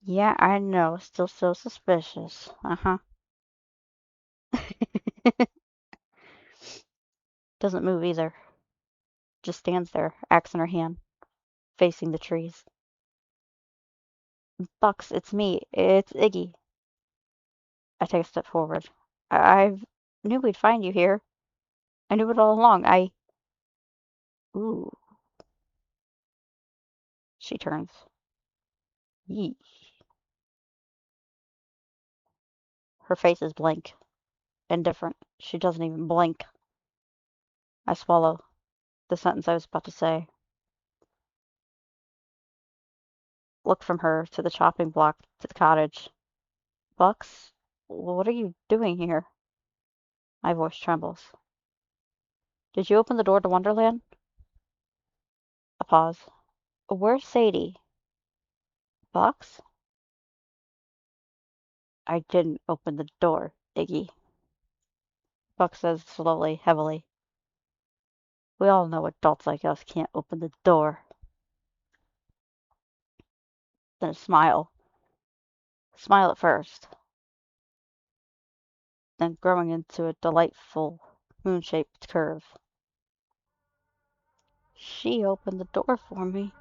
Yeah, I know. Still so suspicious. Uh-huh. Doesn't move either. Just stands there, axe in her hand, facing the trees. Bucks, it's me. It's Iggy. I take a step forward. I knew we'd find you here. I knew it all along. Ooh. She turns. Yee. Her face is blank. Indifferent. She doesn't even blink. I swallow the sentence I was about to say. Look from her to the chopping block to the cottage. Bucks, what are you doing here? My voice trembles. Did you open the door to Wonderland? A pause. Where's Sadie? Bucks? I didn't open the door, Iggy. Bucks says slowly, heavily. We all know adults like us can't open the door. Then a smile. Smile at first, then growing into a delightful moon-shaped curve. She opened the door for me.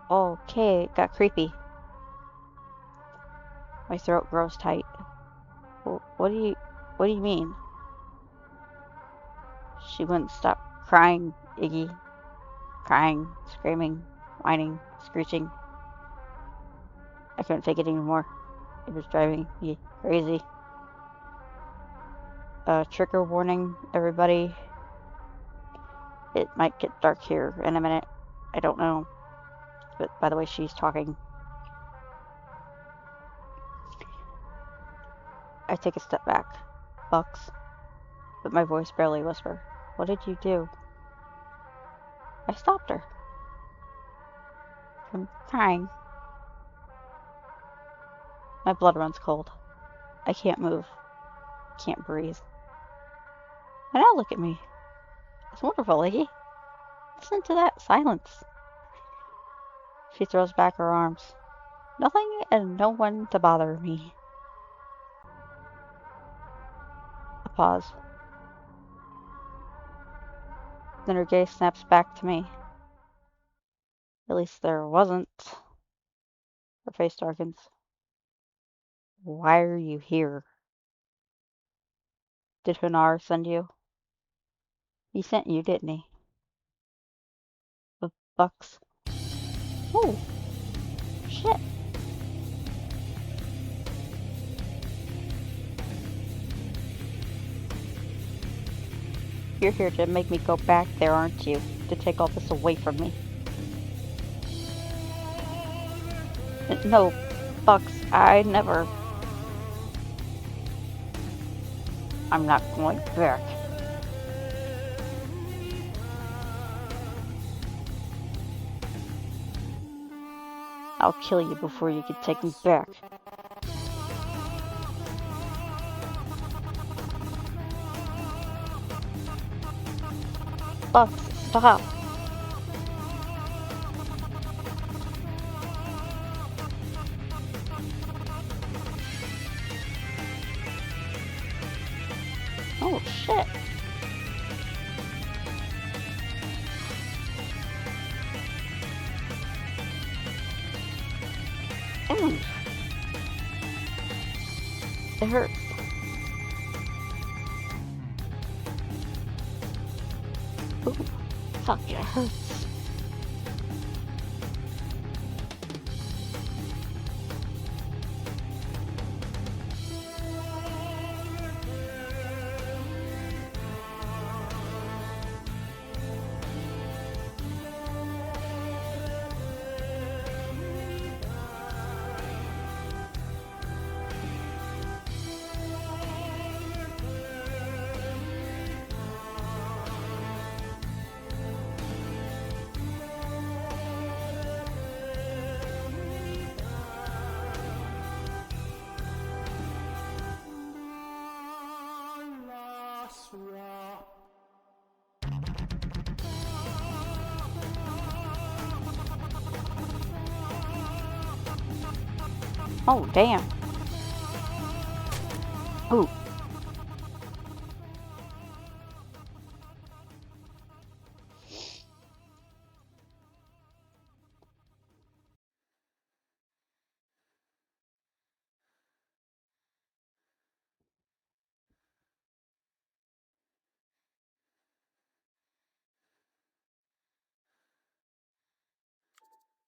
Okay, it got creepy. My throat grows tight. What do you mean? She wouldn't stop crying, Iggy. Crying, screaming, whining, screeching. I couldn't take it anymore. It was driving me crazy. Trigger warning, everybody. It might get dark here in a minute. I don't know. But by the way, she's talking. I take a step back. Bucks. But my voice barely whisper. What did you do? I stopped her. From crying. My blood runs cold. I can't move. Can't breathe. And now look at me. It's wonderful, Iggy. Listen to that silence. She throws back her arms. Nothing and no one to bother me. A pause. Then her gaze snaps back to me. At least there wasn't. Her face darkens. Why are you here? Did Hunar send you? He sent you, didn't he? The Bucks. Oh, shit. You're here to make me go back there, aren't you? To take all this away from me. No, Bucks, I never... I'm not going back. I'll kill you before you can take me back. Bucks, stop. Oh, shit. Ooh. It hurts. Ooh. Fuck, it hurts. Oh, damn. Ooh.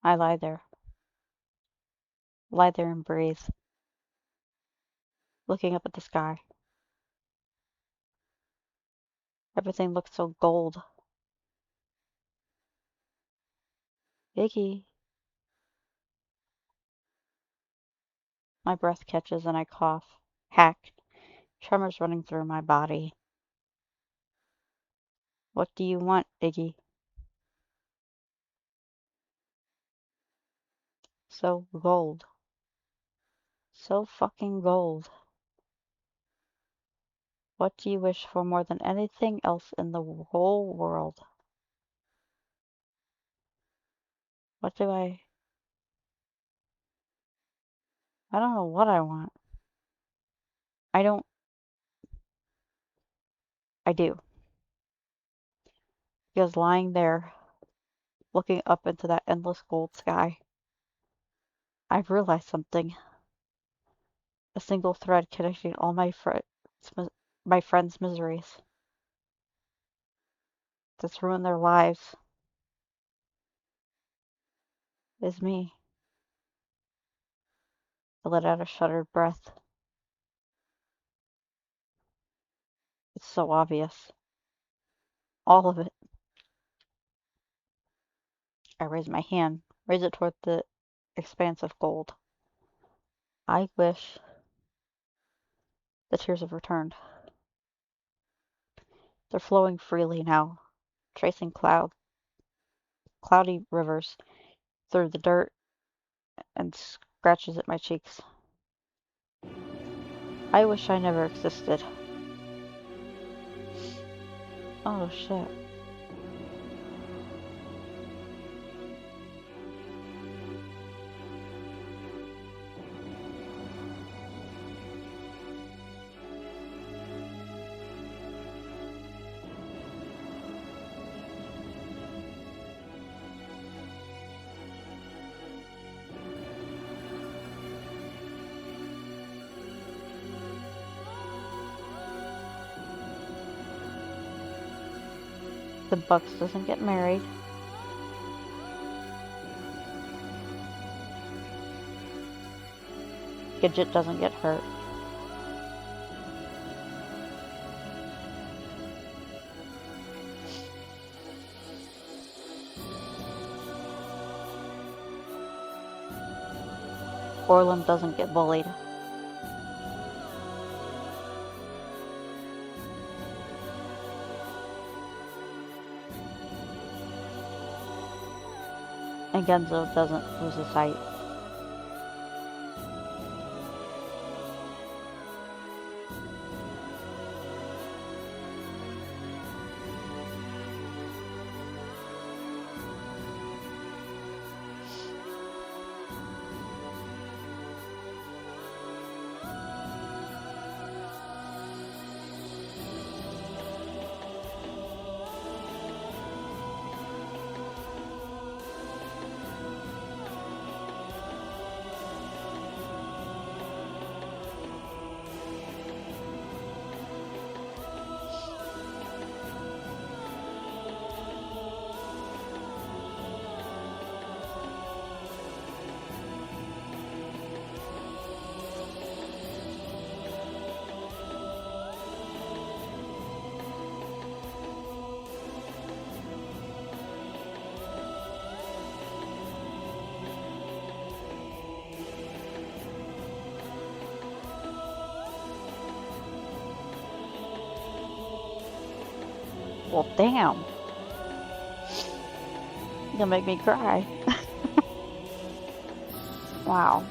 I lie there. Lie there and breathe. Looking up at the sky. Everything looks so gold. Iggy. My breath catches and I cough. Hack. Tremors running through my body. What do you want, Iggy? So gold. So fucking gold. What do you wish for more than anything else in the whole world? What do I don't know what I want. I don't. I do. Because lying there, looking up into that endless gold sky, I've realized something. A single thread connecting all my friends' miseries. That's ruined their lives. Is me. I let out a shuddered breath. It's so obvious. All of it. I raise my hand, raise it toward the expanse of gold. I wish The tears have returned. They're flowing freely now, tracing cloudy rivers through the dirt and scratches at my cheeks. I wish I never existed. Oh shit. The Bucks doesn't get married. Gigit doesn't get hurt. Orlam doesn't get bullied. And Ganzou doesn't lose his sight. Well, damn. You'll make me cry. Wow.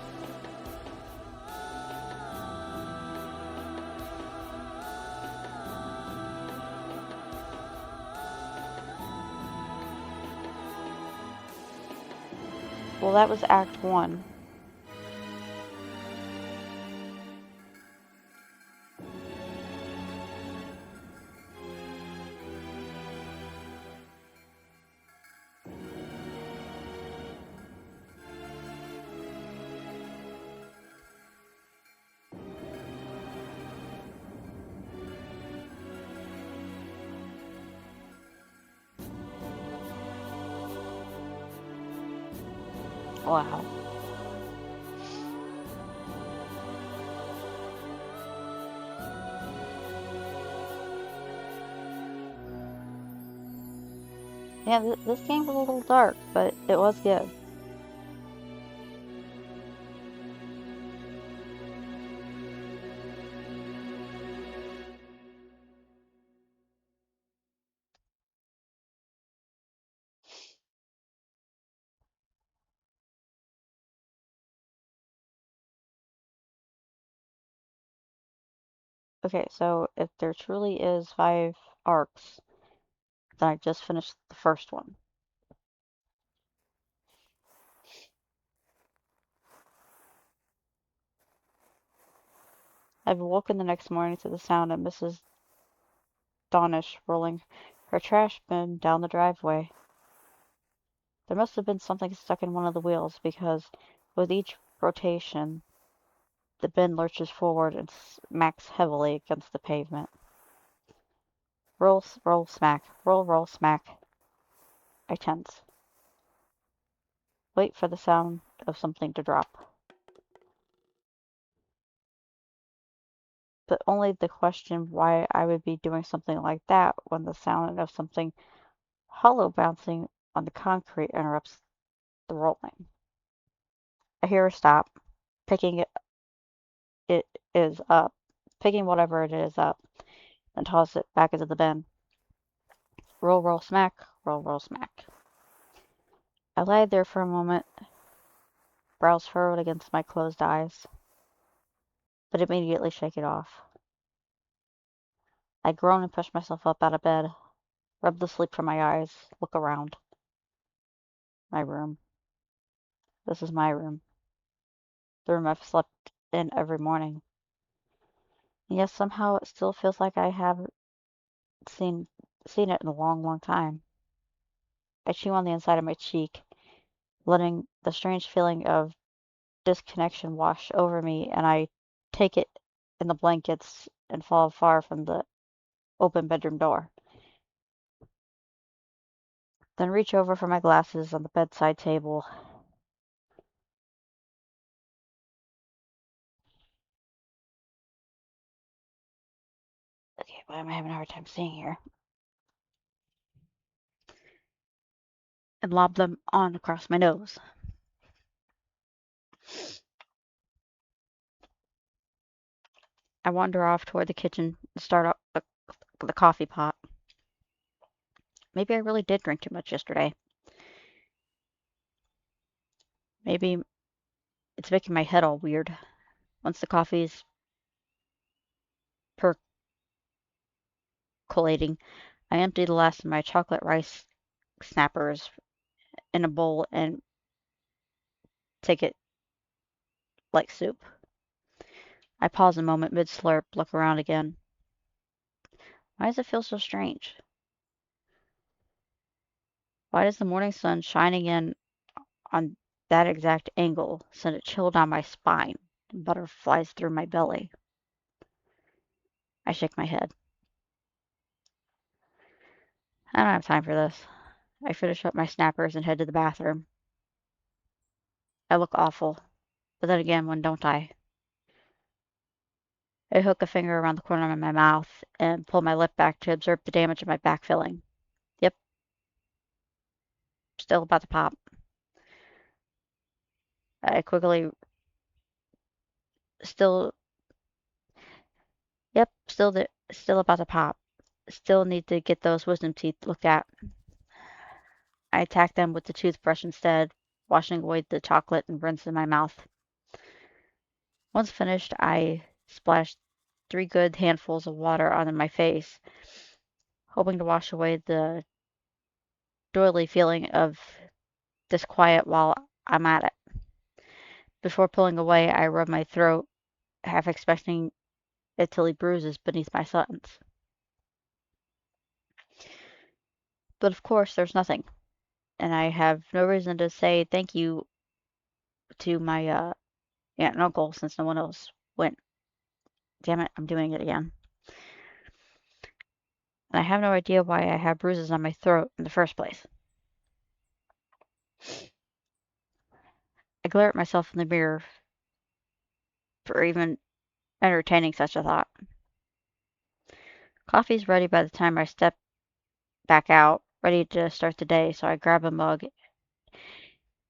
Well, that was Act 1. Wow. Yeah, this game was a little dark, but it was good. Okay, so if there truly is 5 arcs, then I just finished the first one. I've awoken the next morning to the sound of Mrs. Donish rolling her trash bin down the driveway. There must have been something stuck in one of the wheels, because with each rotation, the bin lurches forward and smacks heavily against the pavement. Roll, roll, smack. Roll, roll, smack. I tense. Wait for the sound of something to drop. But only the question why I would be doing something like that when the sound of something hollow bouncing on the concrete interrupts the rolling. I hear her stop, picking it is up, picking whatever it is up, and toss it back into the bin. Roll, roll, smack, roll, roll, smack. I lay there for a moment, brows furrowed against my closed eyes, but immediately shake it off. I groan and push myself up out of bed, rub the sleep from my eyes, look around. My room. This is my room. The room I've slept in every morning. And yet somehow it still feels like I haven't seen it in a long, long time. I chew on the inside of my cheek, letting the strange feeling of disconnection wash over me, and I take it in the blankets and fall far from the open bedroom door. Then reach over for my glasses on the bedside table. Okay, why am I having a hard time seeing here? And lob them on across my nose. I wander off toward the kitchen and start up the coffee pot. Maybe I really did drink too much yesterday. Maybe it's making my head all weird. Once the coffee's percolating, I empty the last of my chocolate rice snappers in a bowl and take it like soup. I pause a moment mid-slurp, look around again. Why does it feel so strange? Why does the morning sun shining in on that exact angle send a chill down my spine and butterflies through my belly? I shake my head. I don't have time for this. I finish up my snappers and head to the bathroom. I look awful, but then again, when don't I? I hook a finger around the corner of my mouth and pull my lip back to observe the damage in my back filling. Yep, still about to pop. I quickly, still, yep, still about to pop. Still need to get those wisdom teeth looked at. I attack them with the toothbrush instead, washing away the chocolate and rinse in my mouth. Once finished, I splash 3 good handfuls of water onto my face, hoping to wash away the doily feeling of disquiet while I'm at it. Before pulling away, I rub my throat, half expecting it to leave bruises beneath my sentence. But of course, there's nothing, and I have no reason to say thank you to my aunt and uncle since no one else went. Damn it, I'm doing it again. And I have no idea why I have bruises on my throat in the first place. I glare at myself in the mirror for even entertaining such a thought. Coffee's ready by the time I step back out, ready to start the day, so I grab a mug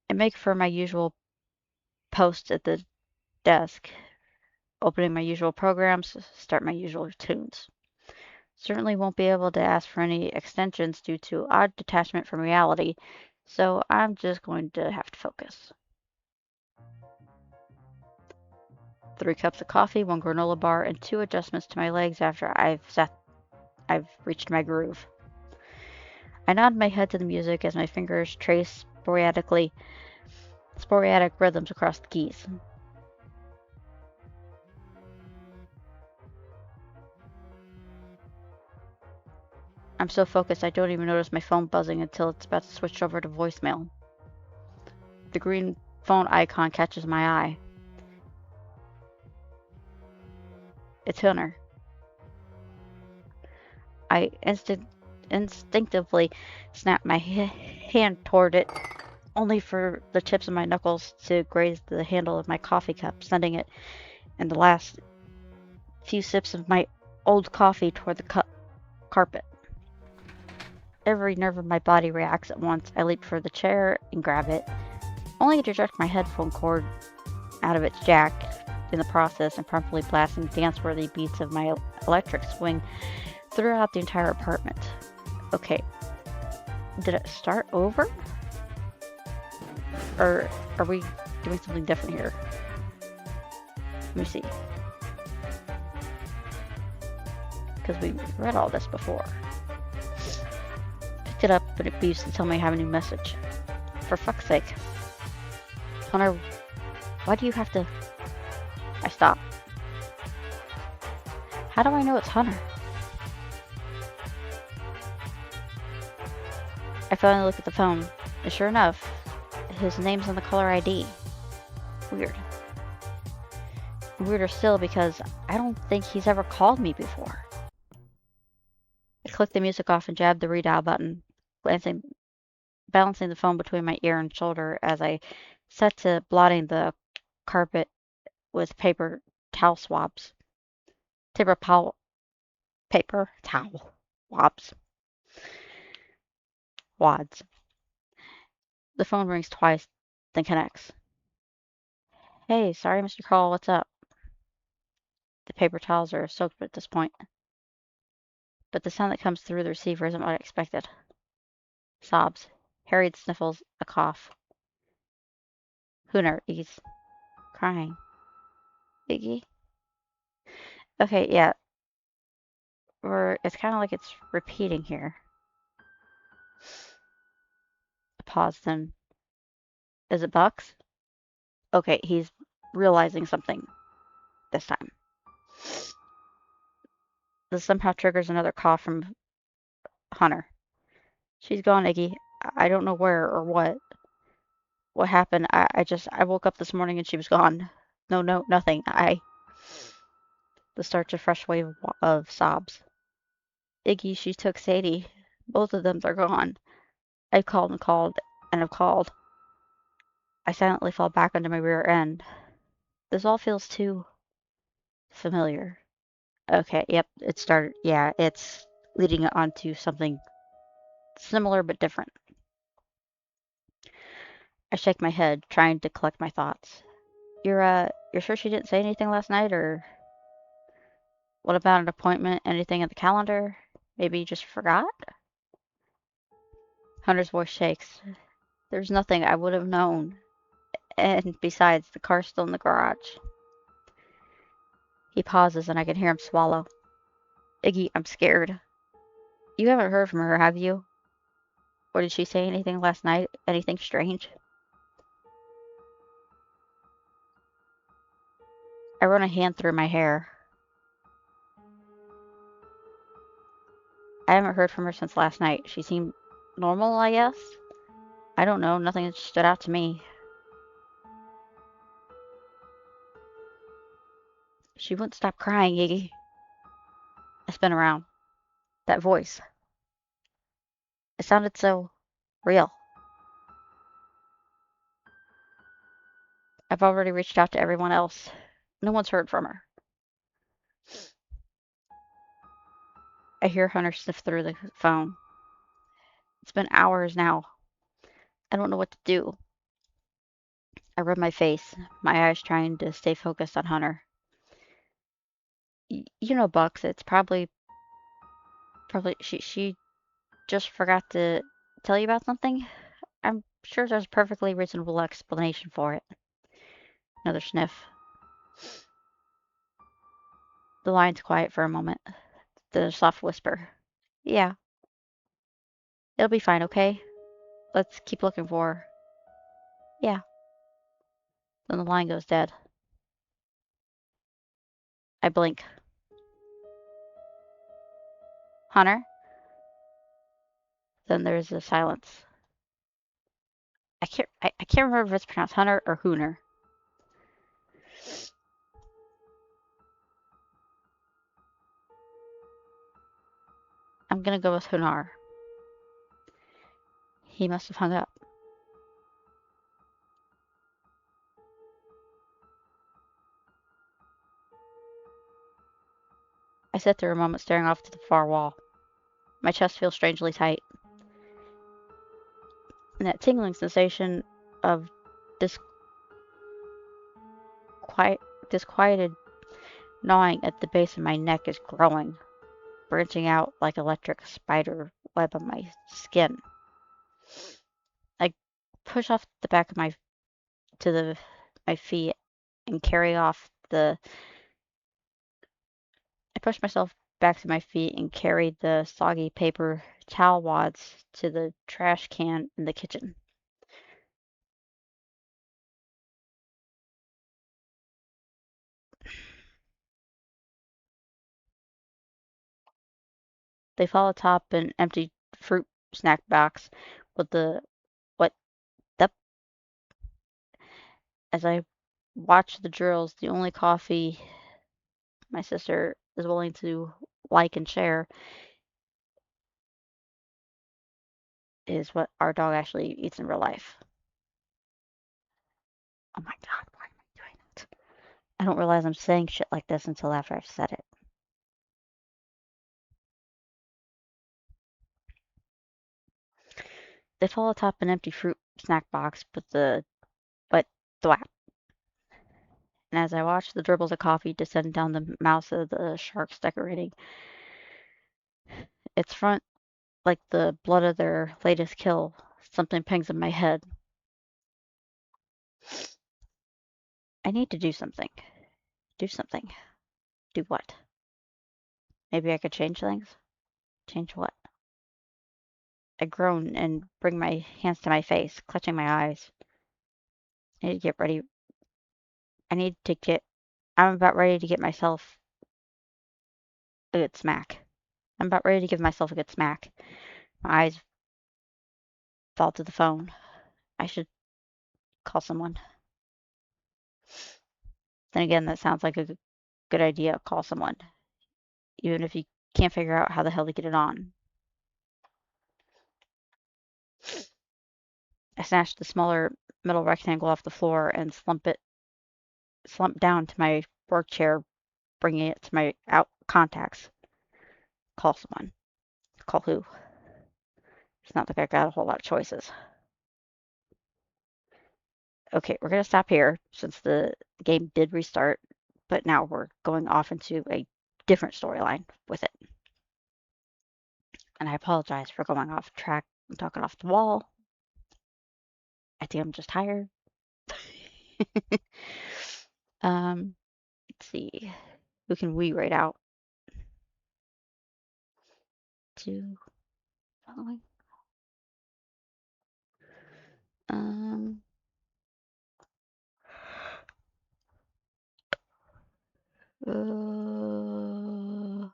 and make for my usual post at the desk, opening my usual programs, start my usual tunes. Certainly won't be able to ask for any extensions due to odd detachment from reality, so I'm just going to have to focus. 3 cups of coffee, 1 granola bar, and 2 adjustments to my legs after I've reached my groove. I nod my head to the music as my fingers trace sporadic rhythms across the keys. I'm so focused I don't even notice my phone buzzing until it's about to switch over to voicemail. The green phone icon catches my eye. It's Hunter. I instinctively snap my hand toward it, only for the tips of my knuckles to graze the handle of my coffee cup, sending it and the last few sips of my old coffee toward the carpet. Every nerve of my body reacts at once. I leap for the chair and grab it, only to jerk my headphone cord out of its jack in the process and promptly blasting dance-worthy beats of my electric swing throughout the entire apartment. Okay, did it start over? Or are we doing something different here? Let me see. Because we read all this before. Picked it up, but it beeps to tell me I have a new message. For fuck's sake. Hunter, why do you have to... I stop. How do I know it's Hunter? I finally look at the phone, and sure enough, his name's on the caller ID. Weird. Weirder still because I don't think he's ever called me before. I clicked the music off and jabbed the redial button, balancing the phone between my ear and shoulder as I set to blotting the carpet with paper towel swabs. Paper towel swabs. Wads. The phone rings twice, then connects. Hey, sorry, Mr. Call, what's up? The paper towels are soaked at this point, but the sound that comes through the receiver isn't what I expected. Sobs, harried sniffles, a cough. Hooner, Iggy's crying. Iggy? Okay, yeah. It's kind of like it's repeating here. A pause, then. Is it Bucks? Okay, he's realizing something this time. This somehow triggers another cough from Hunter. She's gone, Iggy. I don't know where or what. What happened? I woke up this morning and she was gone. No, nothing. The start to a fresh wave of sobs. Iggy, she took Sadie. Both of them are gone. I've called and called and have called. I silently fall back onto my rear end. This all feels too familiar. Okay, yep, it started. Yeah, it's leading on to something similar but different. I shake my head, trying to collect my thoughts. You're sure she didn't say anything last night, or what about an appointment? Anything in the calendar? Maybe you just forgot? Hunter's voice shakes. There's nothing I would have known. And besides, the car's still in the garage. He pauses and I can hear him swallow. Iggy, I'm scared. You haven't heard from her, have you? Or did she say anything last night? Anything strange? I run a hand through my hair. I haven't heard from her since last night. She seemed normal, I guess? I don't know. Nothing stood out to me. She wouldn't stop crying, Iggy. I spin around. That voice. It sounded so real. I've already reached out to everyone else. No one's heard from her. I hear Hunter sniff through the phone. It's been hours now. I don't know what to do. I rub my face, my eyes trying to stay focused on Hunter. You know, Bucks, it's probably she just forgot to tell you about something. I'm sure there's a perfectly reasonable explanation for it. Another sniff. The line's quiet for a moment. Then a soft whisper. Yeah. It'll be fine, okay? Let's keep looking for her. Yeah. Then the line goes dead. I blink. Hunter? Then there's a silence. I can't remember if it's pronounced Hunter or Hooner. I'm gonna go with Hunar. He must have hung up. I sit there a moment staring off to the far wall. My chest feels strangely tight. And that tingling sensation of disquiet disquieted gnawing at the base of my neck is growing, branching out like electric spider web on my skin. I push off the back of my feet and carry off the I push myself back to my feet and carried the soggy paper towel wads to the trash can in the kitchen. They fall atop an empty fruit snack box with the what the as I watch the drills, the only coffee my sister is willing to like and share is what our dog actually eats in real life. Oh my god, why am I doing that? I don't realize I'm saying shit like this until after I've said it. They fall atop an empty fruit snack box with the but thwap. And as I watch the dribbles of coffee descend down the mouths of the sharks decorating its front like the blood of their latest kill, something pings in my head. I need to do something. Do something. Do what? Maybe I could change things? Change what? I groan and bring my hands to my face, clutching my eyes. I need to get ready. I need to get. I'm about ready to get myself a good smack. I'm about ready to give myself a good smack. My eyes fall to the phone. I should call someone. Then again, that sounds like a good idea. Call someone. Even if you can't figure out how the hell to get it on. I snatch the smaller metal rectangle off the floor and slump down to my work chair, bringing it to my out contacts. Call someone. Call who? It's not like I got a whole lot of choices. Okay, we're gonna stop here since the game did restart, but now we're going off into a different storyline with it. And I apologize for going off track and talking off the wall. I think I'm just tired. Let's see. Who can we write out? Two following. Um, uh,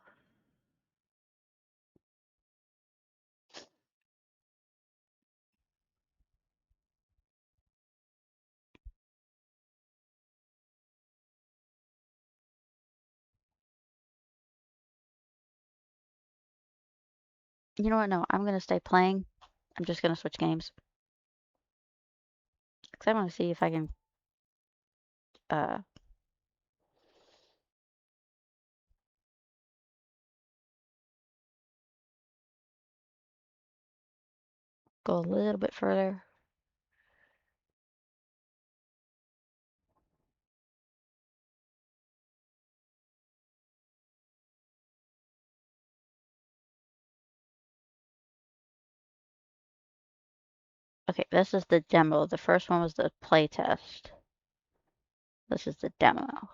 you know what? No, I'm gonna stay playing. I'm just gonna switch games because I want to see if I can uh go a little bit further. Okay, this is the demo. The first one was the play test. This is the demo.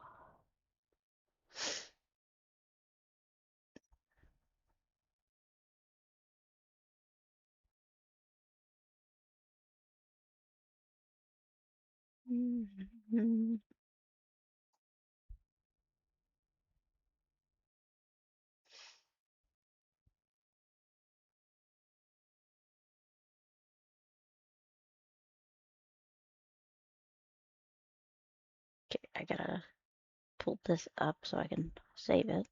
Mhm. Okay, I gotta pull this up so I can save it.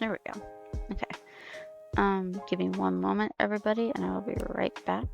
There we go. Okay. Give me one moment, everybody, and I will be right back.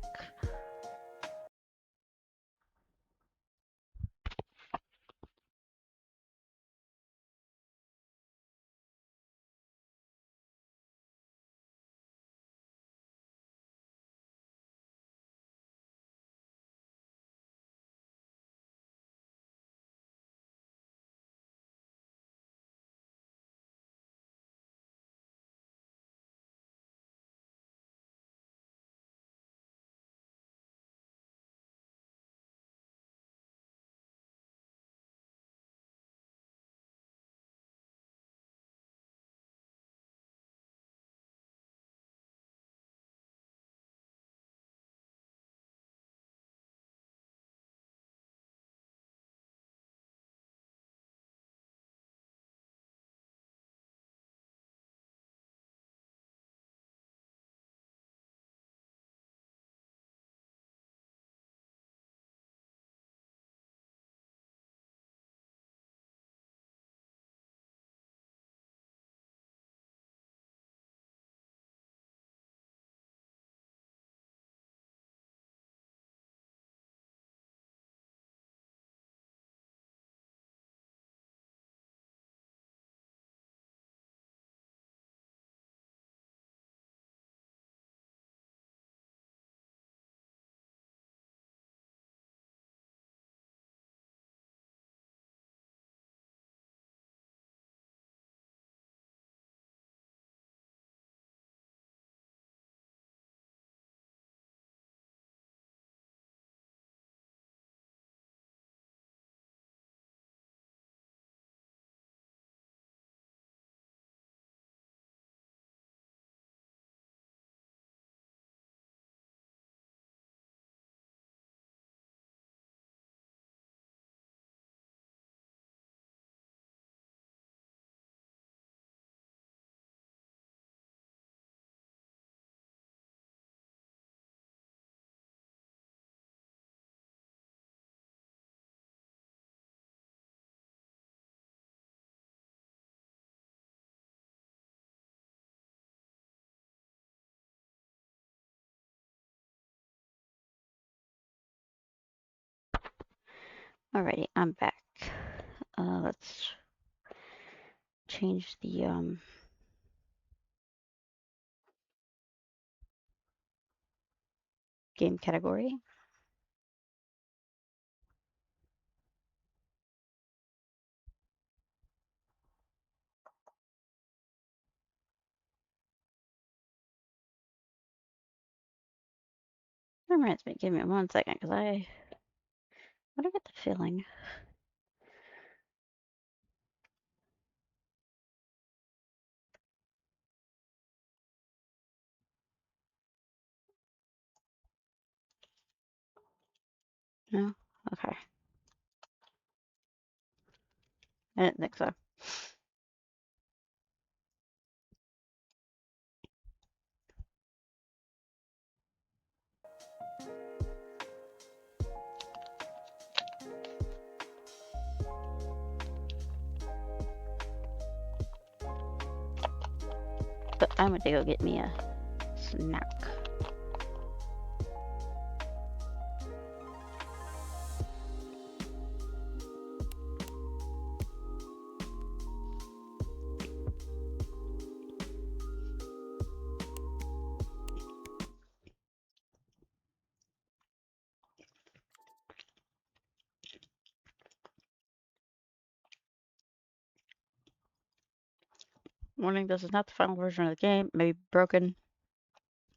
Alrighty, I'm back. Let's change the game category. That reminds me, give me 1 second, because I get the feeling. No? Okay. I didn't think so. But I went to go get me a snack. Warning, this is not the final version of the game. It may be broken,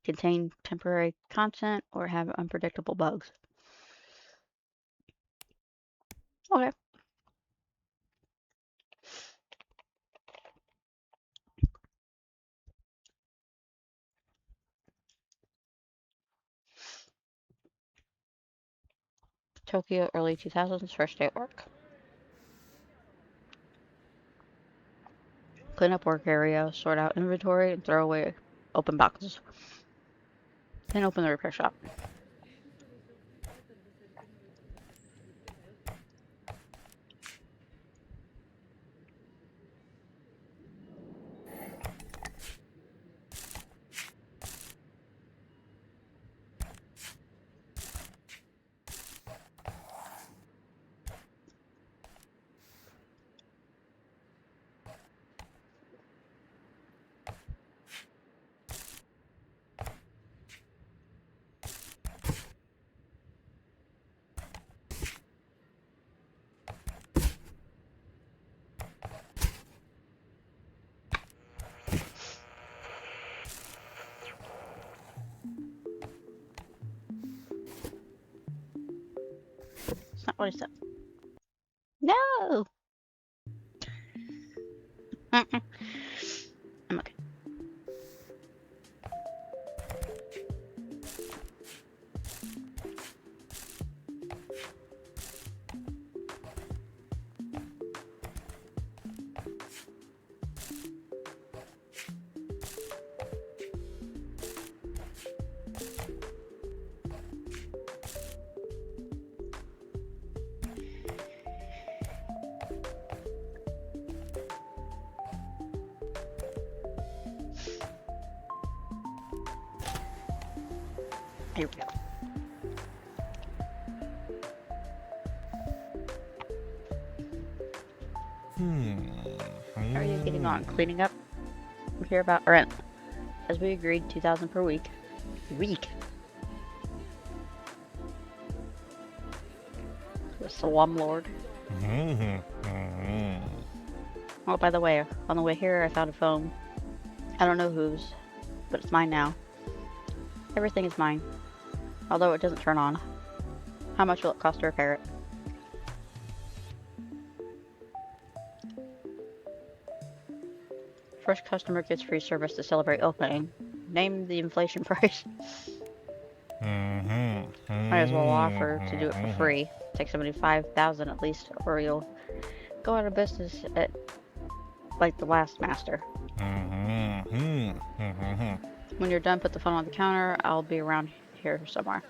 contain temporary content, or have unpredictable bugs. Okay. Tokyo, early 2000s, first day at work. Clean up work area, sort out inventory, and throw away open boxes. Then open the repair shop. 27. No! Mm-mm. I'm okay. Here we go. How are you getting on? Cleaning up? We hear about rent. As we agreed, 2,000 per week. Week? The slumlord. Oh, by the way, on the way here, I found a phone. I don't know whose, but it's mine now. Everything is mine, although it doesn't turn on. How much will it cost to repair it? First customer gets free service to celebrate opening. Name the inflation price. Might as well offer to do it for free. Take 75,000 at least, or you'll go out of business at like the last master. When you're done, put the phone on the counter. I'll be around here somewhere.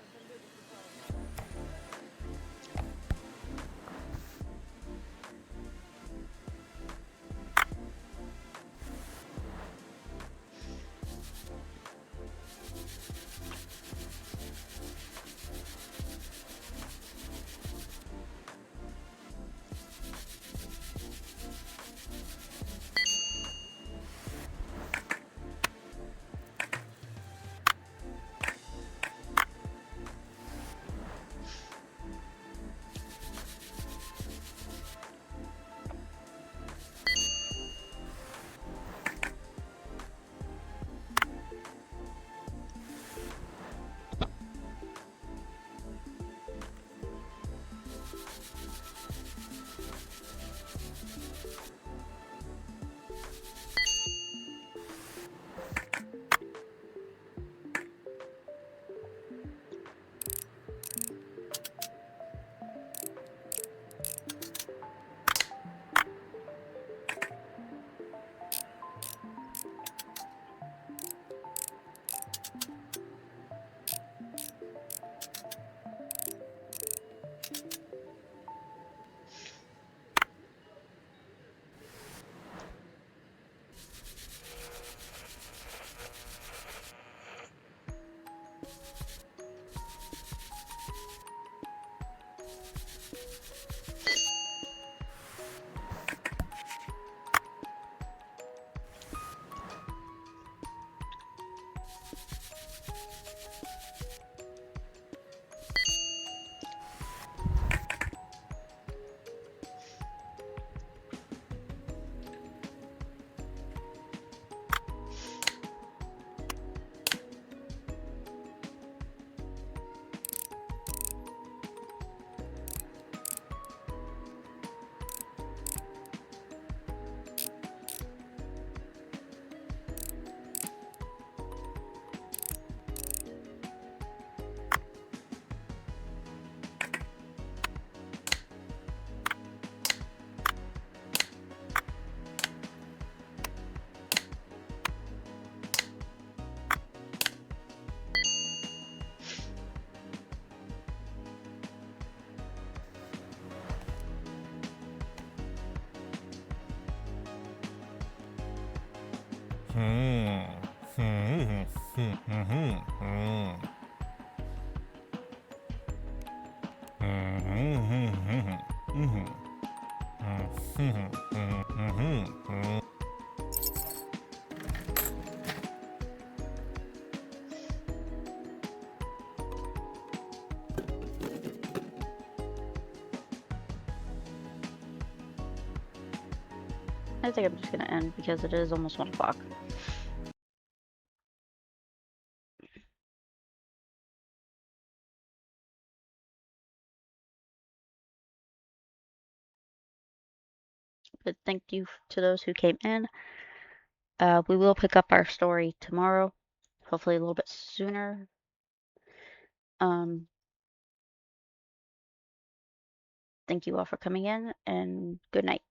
I think I'm just gonna end because it is almost 1 o'clock. but thank you to those who came in. We will pick up our story tomorrow, hopefully a little bit sooner. Thank you all for coming in, and good night.